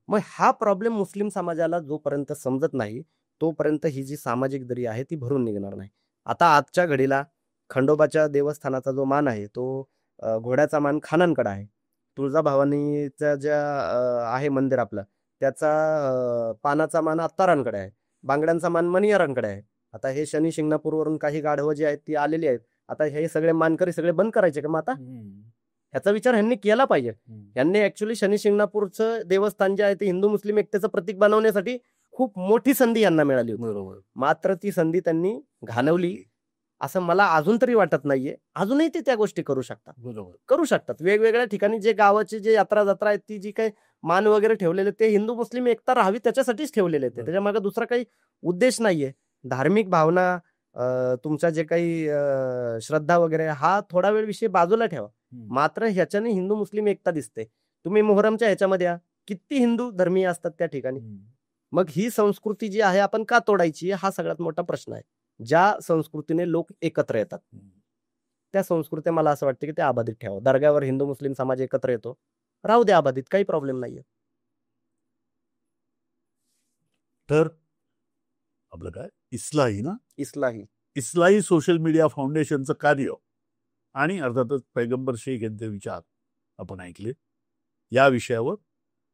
मग हा प्रॉब्लेम मुस्लिम समाजाला जोपर्यंत समजत नाही तोपर्यंत ही जी सामाजिक दरी आहे ती भरून निघणार नाही. आता आजच्या घडीला खंडोबाच्या देवस्थानाचा जो मान आहे तो घोड्याचा मान खानांकडे आहे. तुळजाभवानीचा ज्या आहे मंदिर आपलं, त्याचा पानाचा मान अत्तारांकडे आहे. बांगड्यांचा मान मणियारांकडे आहे. आता हे शनी शिंगणापूरवरून काही गाढवं जी आहेत ती आलेली आहेत. आता हे सगळे मानकरी सगळे बंद करायचे का मग आता, ह्याचा विचार ह्यांनी केला पाहिजे. यांनी ऍक्च्युली शनी शिंगणापूरचं देवस्थान जे आहे ते हिंदू मुस्लिम एकतेचं प्रतीक बनवण्यासाठी खूप मोठी संधी यांना मिळाली होती. बरोबर. मात्र ती संधी त्यांनी घालवली असं मला अजून तरी वाटत नाहीये. अजूनही ते त्या गोष्टी करू शकतात. बरोबर, करू शकतात. वेगवेगळ्या ठिकाणी जे गावाचे जे यात्रा जत्रा आहेत ती जी काही मान वगैरे ठेवलेले ते हिंदू मुस्लिम एकता राहावी त्याच्यासाठीच ठेवलेले आहेत. त्याच्या मागे दुसरा काही उद्देश नाहीये. धार्मिक भावना, तुमच्या जे काही श्रद्धा वगैरे हा थोडा वेळ विषय बाजूला ठेवा. मात्र ह्याच्याने हिंदू मुस्लिम एकता दिसते. तुम्ही मोहरमच्या ह्याच्यामध्ये या, किती हिंदू धर्मीय असतात त्या ठिकाणी. मग ही संस्कृती जी आहे आपण का तोडायची, हा सगळ्यात मोठा प्रश्न आहे. ज्या संस्कृतीने लोक एकत्र येतात त्या संस्कृती मला असं वाटतं की त्या अबाधित ठेवा. दर्ग्यावर हिंदू मुस्लिम समाज एकत्र येतो, राहू द्या अबाधित, काही प्रॉब्लेम नाहीये. तर आपलं काय इस्लाही ना, इस्लाही सोशल मीडिया फाउंडेशनचं कार्य आणि अर्थातच पैगंबर शेख यांचे विचार आपण ऐकले. या विषयावर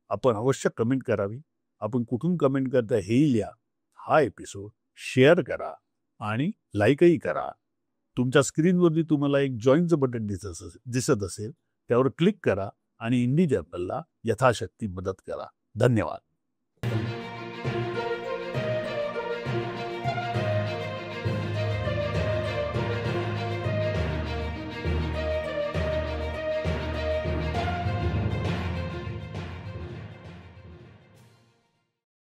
आपण अवश्य कमेंट करावी. आपण कुठून कमेंट करता हेही लिहा. हा एपिसोड शेअर करा आणि लाईकही करा. तुमच्या स्क्रीनवरती तुम्हाला एक जॉईनचं बटन दिसत असेल, त्यावर क्लिक करा आणि इंडी जर्नलला यथाशक्ती मदत करा. धन्यवाद.